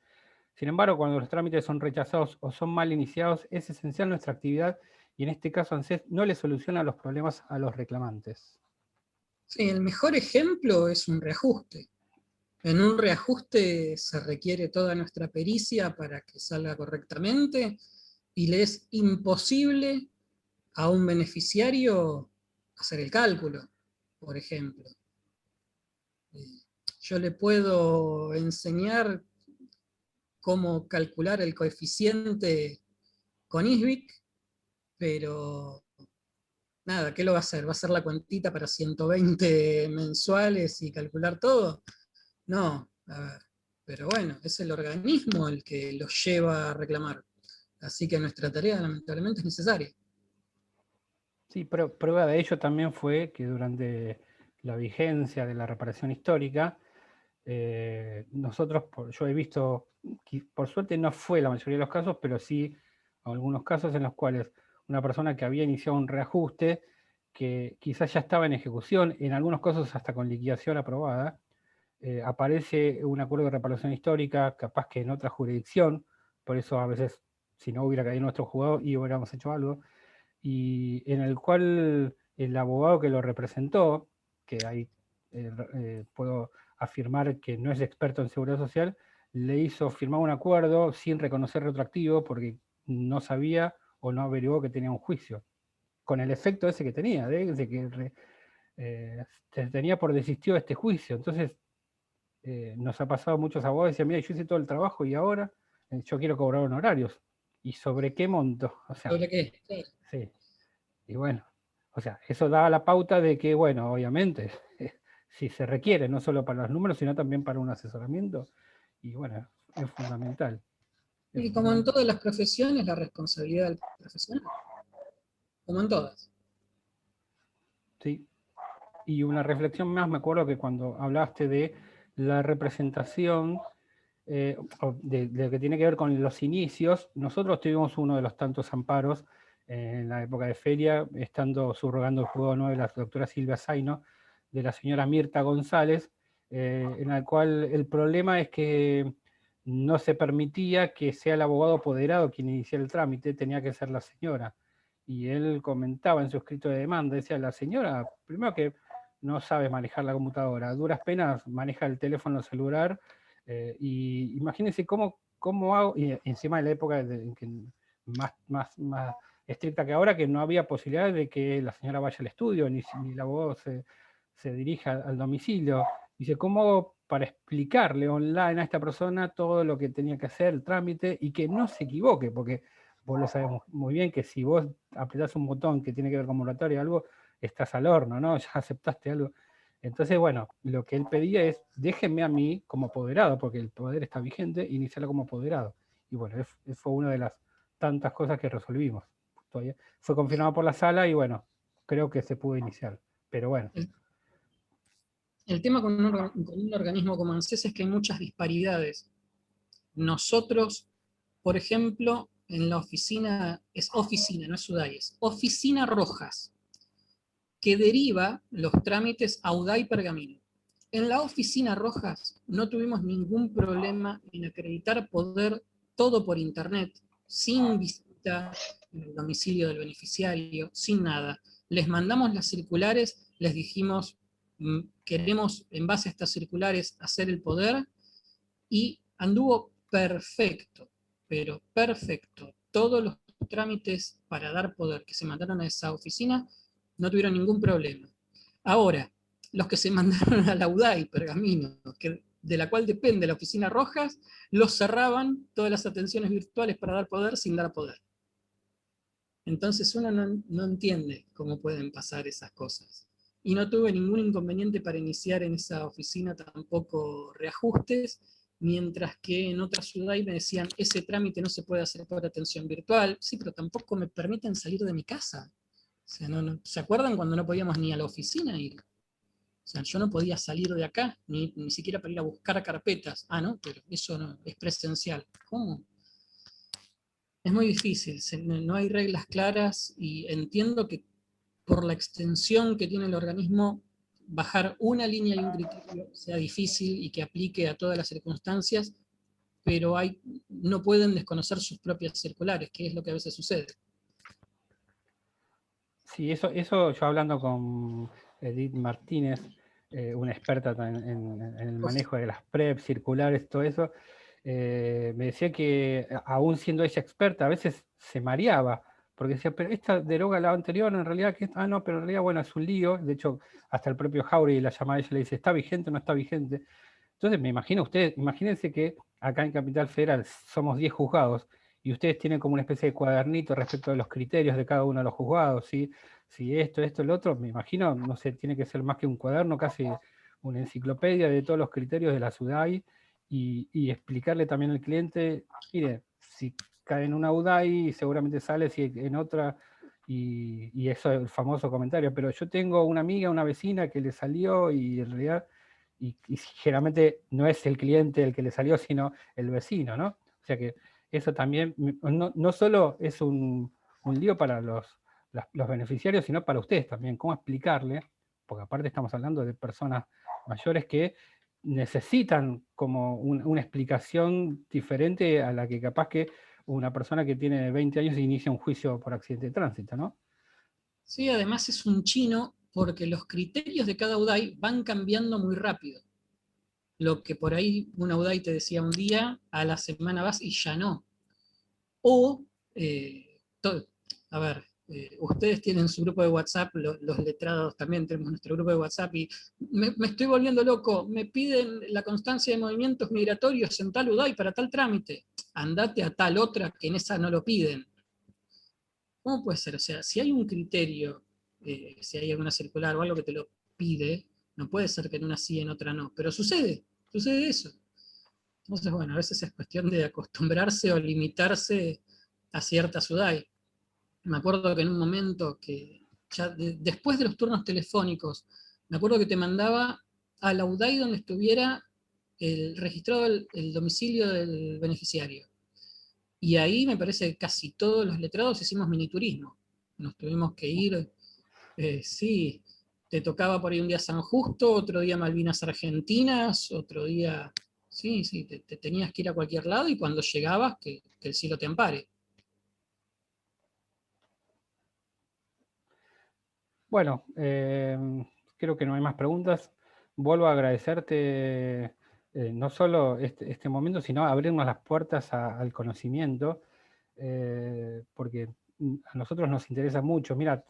Sin embargo, cuando los trámites son rechazados o son mal iniciados, es esencial nuestra actividad y en este caso ANSES no le soluciona los problemas a los reclamantes. Sí, el mejor ejemplo es un reajuste. En un reajuste se requiere toda nuestra pericia para que salga correctamente y le es imposible a un beneficiario hacer el cálculo, por ejemplo. Yo le puedo enseñar cómo calcular el coeficiente con ISBIC, pero nada, ¿qué lo va a hacer? ¿Va a hacer la cuentita para 120 mensuales y calcular todo? No, a ver, pero bueno, es el organismo el que los lleva a reclamar. Así que nuestra tarea lamentablemente es necesaria. Sí, pero prueba de ello también fue que durante la vigencia de la reparación histórica, nosotros, yo he visto, por suerte no fue la mayoría de los casos, pero sí algunos casos en los cuales una persona que había iniciado un reajuste, que quizás ya estaba en ejecución, en algunos casos hasta con liquidación aprobada, aparece un acuerdo de reparación histórica, capaz que en otra jurisdicción, por eso a veces, si no hubiera caído nuestro juzgado y hubiéramos hecho algo, y en el cual el abogado que lo representó, que ahí puedo afirmar que no es experto en seguridad social, le hizo firmar un acuerdo sin reconocer retroactivo porque no sabía o no averiguó que tenía un juicio, con el efecto ese que tenía, de que tenía por desistido este juicio. Entonces, nos ha pasado muchos abogados y decían, mira, yo hice todo el trabajo y ahora yo quiero cobrar honorarios. ¿Y sobre qué monto? O sea, ¿Sobre qué? Sí. sí. Y bueno, o sea, eso da la pauta de que, bueno, obviamente, si se requiere, no solo para los números, sino también para un asesoramiento, y bueno, es fundamental. Es Y como en fundamental. todas las profesiones, la responsabilidad del profesional, como en todas. Sí. Y una reflexión más, me acuerdo que cuando hablaste de la representación, de lo que tiene que ver con los inicios, nosotros tuvimos uno de los tantos amparos en la época de feria, estando subrogando el juzgado 9 de la doctora Silvia Zaino, de la señora Mirta González, en el cual el problema es que no se permitía que sea el abogado apoderado quien iniciara el trámite, tenía que ser la señora. Y él comentaba en su escrito de demanda, decía, la señora, primero que no sabe manejar la computadora, a duras penas maneja el teléfono celular, y imagínense cómo hago, y encima de la época en que más estricta que ahora, que no había posibilidad de que la señora vaya al estudio, ni el abogado se dirija al domicilio. Dice, ¿cómo hago para explicarle online a esta persona todo lo que tenía que hacer, el trámite, y que no se equivoque? Porque vos lo sabemos muy bien que si vos apretás un botón que tiene que ver con moratoria o algo, estás al horno, ¿no? Ya aceptaste algo. Entonces, bueno, lo que él pedía es, déjenme a mí como apoderado, porque el poder está vigente, iniciarlo como apoderado. Y bueno, fue una de las tantas cosas que resolvimos. Todavía fue confirmado por la sala y bueno, creo que se pudo iniciar. Pero bueno. El tema con un organismo como ANSES es que hay muchas disparidades. Nosotros, por ejemplo, en la oficina, es oficina, no es UDAI, es Oficina Rojas, que deriva los trámites a UDAI Pergamino. En la oficina Rojas no tuvimos ningún problema en acreditar poder todo por internet, sin visita en el domicilio del beneficiario, sin nada. Les mandamos las circulares, les dijimos, queremos en base a estas circulares hacer el poder, y anduvo perfecto, pero perfecto. Todos los trámites para dar poder que se mandaron a esa oficina no tuvieron ningún problema. Ahora, los que se mandaron a la UDAI, Pergamino, de la cual depende la oficina Rojas, los cerraban todas las atenciones virtuales para dar poder sin dar poder. Entonces uno no entiende cómo pueden pasar esas cosas. Y no tuve ningún inconveniente para iniciar en esa oficina tampoco reajustes, mientras que en otra ciudad me decían, ese trámite no se puede hacer por atención virtual. Sí, pero tampoco me permiten salir de mi casa. O sea, ¿se acuerdan cuando no podíamos ni a la oficina ir? O sea, yo no podía salir de acá, ni siquiera para ir a buscar carpetas. Ah, no, pero eso no, es presencial. ¿Cómo? Es muy difícil, no hay reglas claras y entiendo que por la extensión que tiene el organismo, bajar una línea y un criterio sea difícil y que aplique a todas las circunstancias, pero no pueden desconocer sus propias circulares, que es lo que a veces sucede. Sí, eso yo hablando con Edith Martínez, una experta en el manejo de las PREP, circulares, todo eso, me decía que aún siendo ella experta, a veces se mareaba, porque decía, pero esta deroga la anterior, en realidad, no, pero en realidad, bueno, es un lío. De hecho, hasta el propio Jauregui la llamada, ella le dice, ¿está vigente o no está vigente? Entonces, me imagino ustedes, imagínense que acá en Capital Federal somos 10 juzgados y ustedes tienen como una especie de cuadernito respecto de los criterios de cada uno de los juzgados, ¿sí? Si esto, el otro, me imagino, no sé, tiene que ser más que un cuaderno, casi una enciclopedia de todos los criterios de la SUDAI y explicarle también al cliente, mire, si cae en una UDAI seguramente sale, si en otra, y eso es el famoso comentario, pero yo tengo una amiga, una vecina que le salió y en realidad, y generalmente no es el cliente el que le salió, sino el vecino, ¿no? O sea que eso también, no solo es un lío para los beneficiarios, sino para ustedes también, cómo explicarle, porque aparte estamos hablando de personas mayores que necesitan como una explicación diferente a la que capaz que una persona que tiene 20 años inicia un juicio por accidente de tránsito, ¿no? Sí, además es un chino porque los criterios de cada UDAI van cambiando muy rápido. Lo que por ahí una UDAI te decía un día, a la semana vas y ya no. O, a ver, ustedes tienen su grupo de WhatsApp, los letrados también tenemos nuestro grupo de WhatsApp y me estoy volviendo loco, me piden la constancia de movimientos migratorios en tal UDAI para tal trámite, andate a tal otra que en esa no lo piden. ¿Cómo puede ser? O sea, si hay un criterio, si hay alguna circular o algo que te lo pide, no puede ser que en una sí y en otra no, pero sucede eso. Entonces, bueno, a veces es cuestión de acostumbrarse o limitarse a cierta SUDAI. Me acuerdo que en un momento que, ya después de los turnos telefónicos, me acuerdo que te mandaba a la UDAI donde estuviera registrado el domicilio del beneficiario. Y ahí me parece que casi todos los letrados hicimos miniturismo. Nos tuvimos que ir, sí, te tocaba por ahí un día San Justo, otro día Malvinas Argentinas, otro día, sí, sí, te tenías que ir a cualquier lado y cuando llegabas, que el cielo te ampare. Bueno, creo que no hay más preguntas. Vuelvo a agradecerte no solo este momento, sino abrirnos las puertas al conocimiento, porque a nosotros nos interesa mucho. Mira,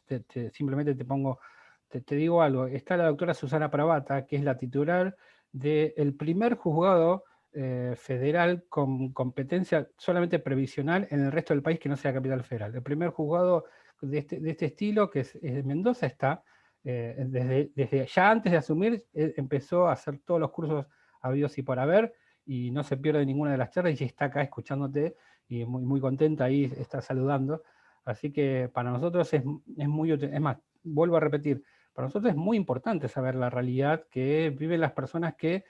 simplemente te digo algo. Está la doctora Susana Pravata, que es la titular del primer juzgado federal con competencia solamente previsional en el resto del país que no sea Capital Federal. El primer juzgado de este estilo, que es Mendoza, está desde ya antes de asumir, empezó a hacer todos los cursos habidos y por haber, y no se pierde ninguna de las charlas, y está acá escuchándote, y muy, muy contenta ahí, está saludando. Así que para nosotros es muy útil. Es más, vuelvo a repetir, para nosotros es muy importante saber la realidad que viven las personas que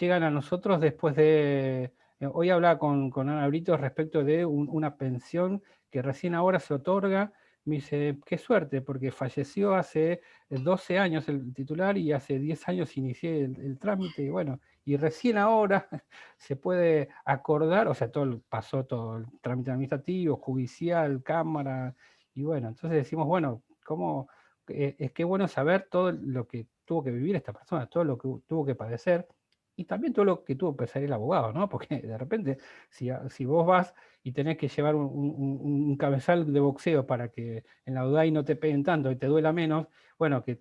llegan a nosotros después de... Hoy hablaba con Ana Brito respecto de una pensión que recién ahora se otorga. Me dice, qué suerte, porque falleció hace 12 años el titular y hace 10 años inicié el trámite, y bueno, y recién ahora se puede acordar, o sea, pasó todo el trámite administrativo, judicial, cámara, y bueno, entonces decimos, bueno, ¿cómo? Es que bueno saber todo lo que tuvo que vivir esta persona, todo lo que tuvo que padecer, y también todo lo que tuvo que pasar el abogado, ¿no? Porque de repente, si vos vas y tenés que llevar un cabezal de boxeo para que en la UDAI no te peguen tanto y te duela menos, bueno, que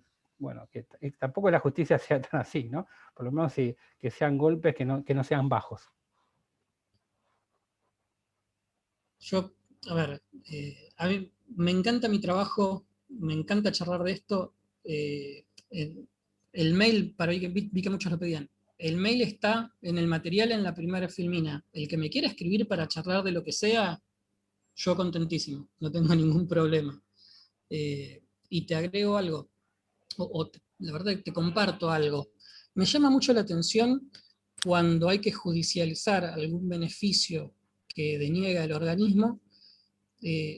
tampoco la justicia sea tan así, ¿no? Por lo menos que sean golpes que no sean bajos. Yo, a ver, a mí me encanta mi trabajo, me encanta charlar de esto. El mail, para vi que muchos lo pedían, el mail está en el material en la primera filmina. El que me quiera escribir para charlar de lo que sea, yo contentísimo, no tengo ningún problema. Y te agrego algo, la verdad que te comparto algo. Me llama mucho la atención cuando hay que judicializar algún beneficio que deniega el organismo,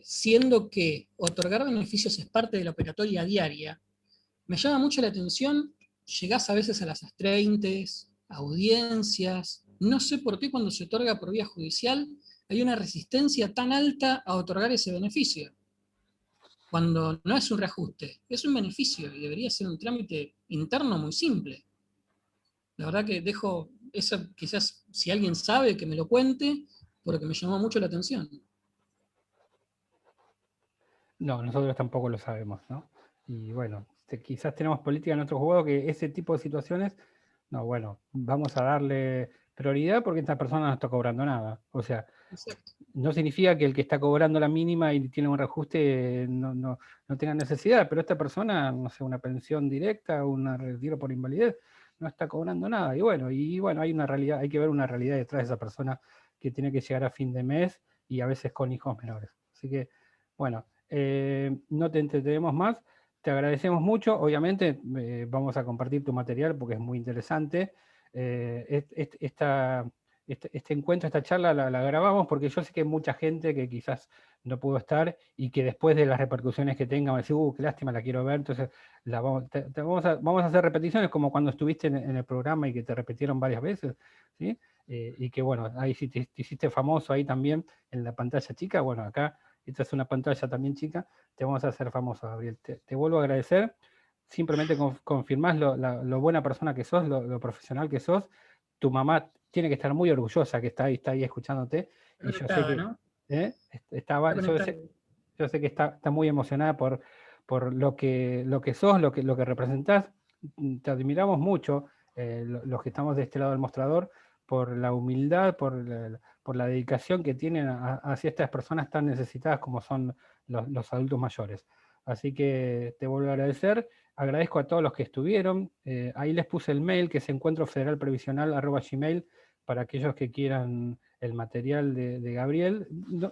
siendo que otorgar beneficios es parte de la operatoria diaria. Me llama mucho la atención, llegás a veces a las astreintes, audiencias, no sé por qué cuando se otorga por vía judicial hay una resistencia tan alta a otorgar ese beneficio, cuando no es un reajuste, es un beneficio y debería ser un trámite interno muy simple. La verdad que dejo eso, quizás si alguien sabe que me lo cuente, porque me llamó mucho la atención. No, nosotros tampoco lo sabemos, ¿no? Y bueno, quizás tenemos política en otro juego que ese tipo de situaciones, no, bueno, vamos a darle prioridad porque esta persona no está cobrando nada. O sea, Exacto. no significa que el que está cobrando la mínima y tiene un reajuste no tenga necesidad, pero esta persona, no sé, una pensión directa, un retiro por invalidez, no está cobrando nada. Y bueno, hay una realidad, hay que ver una realidad detrás de esa persona que tiene que llegar a fin de mes y a veces con hijos menores. Así que, bueno, No te entretenemos más. Te agradecemos mucho. Obviamente vamos a compartir tu material porque es muy interesante. Este encuentro, esta charla la grabamos porque yo sé que hay mucha gente que quizás no pudo estar y que después de las repercusiones que tenga va a decir, qué lástima, la quiero ver. Entonces vamos a hacer repeticiones como cuando estuviste en el programa y que te repitieron varias veces, ¿sí? Y que bueno, ahí sí te hiciste famoso ahí también en la pantalla chica. Bueno, acá esta es una pantalla también chica, te vamos a hacer famoso, Gabriel. Te vuelvo a agradecer. Simplemente confirmás lo buena persona que sos, lo profesional que sos. Tu mamá tiene que estar muy orgullosa que está ahí escuchándote. Y yo sé Conectada, que ¿no? estaba, Está conectada. yo sé que está muy emocionada por lo que sos, lo que representás. Te admiramos mucho, los que estamos de este lado del mostrador, por la humildad, por la dedicación que tienen hacia estas personas tan necesitadas como son los adultos mayores. Así que te vuelvo a agradecer. Agradezco a todos los que estuvieron. Ahí les puse el mail, que es encuentrofederalprevisional@gmail, para aquellos que quieran el material de Gabriel.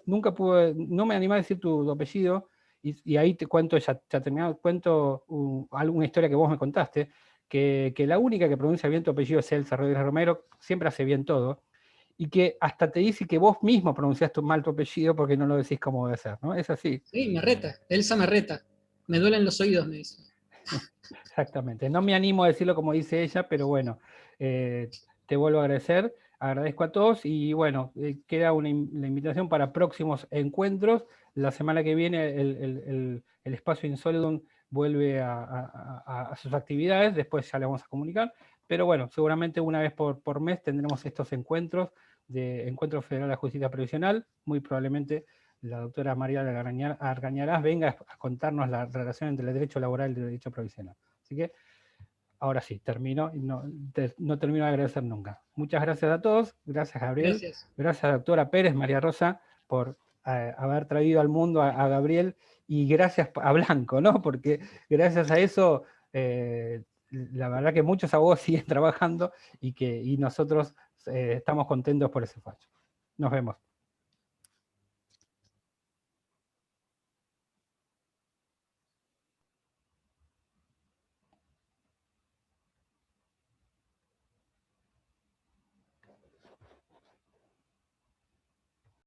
Nunca pude, no me animé a decir tu apellido, y ahí te cuento, ya terminado, cuento alguna historia que vos me contaste, que la única que pronuncia bien tu apellido es Elsa Rodríguez Romero, siempre hace bien todo, y que hasta te dice que vos mismo pronunciaste mal tu apellido porque no lo decís como debe ser, ¿no? Es así. Sí, me reta. Elsa me reta. Me duelen los oídos, me dice. Exactamente. No me animo a decirlo como dice ella, pero bueno, te vuelvo a agradecer, agradezco a todos y bueno, queda la invitación para próximos encuentros. La semana que viene el espacio Insolidum vuelve a sus actividades, después ya le vamos a comunicar, pero bueno, seguramente una vez por mes tendremos estos encuentros de Encuentro Federal de Justicia Previsional, muy probablemente la doctora María Argañarás venga a contarnos la relación entre el derecho laboral y el derecho provisional. Así que ahora sí, termino y no termino de agradecer nunca. Muchas gracias a todos, gracias Gabriel, Gracias. gracias doctora Pérez, María Rosa, por haber traído al mundo a Gabriel, y gracias a Blanco, ¿no? Porque gracias a eso, la verdad que muchos abogados siguen trabajando y nosotros estamos contentos por ese fallo. Nos vemos.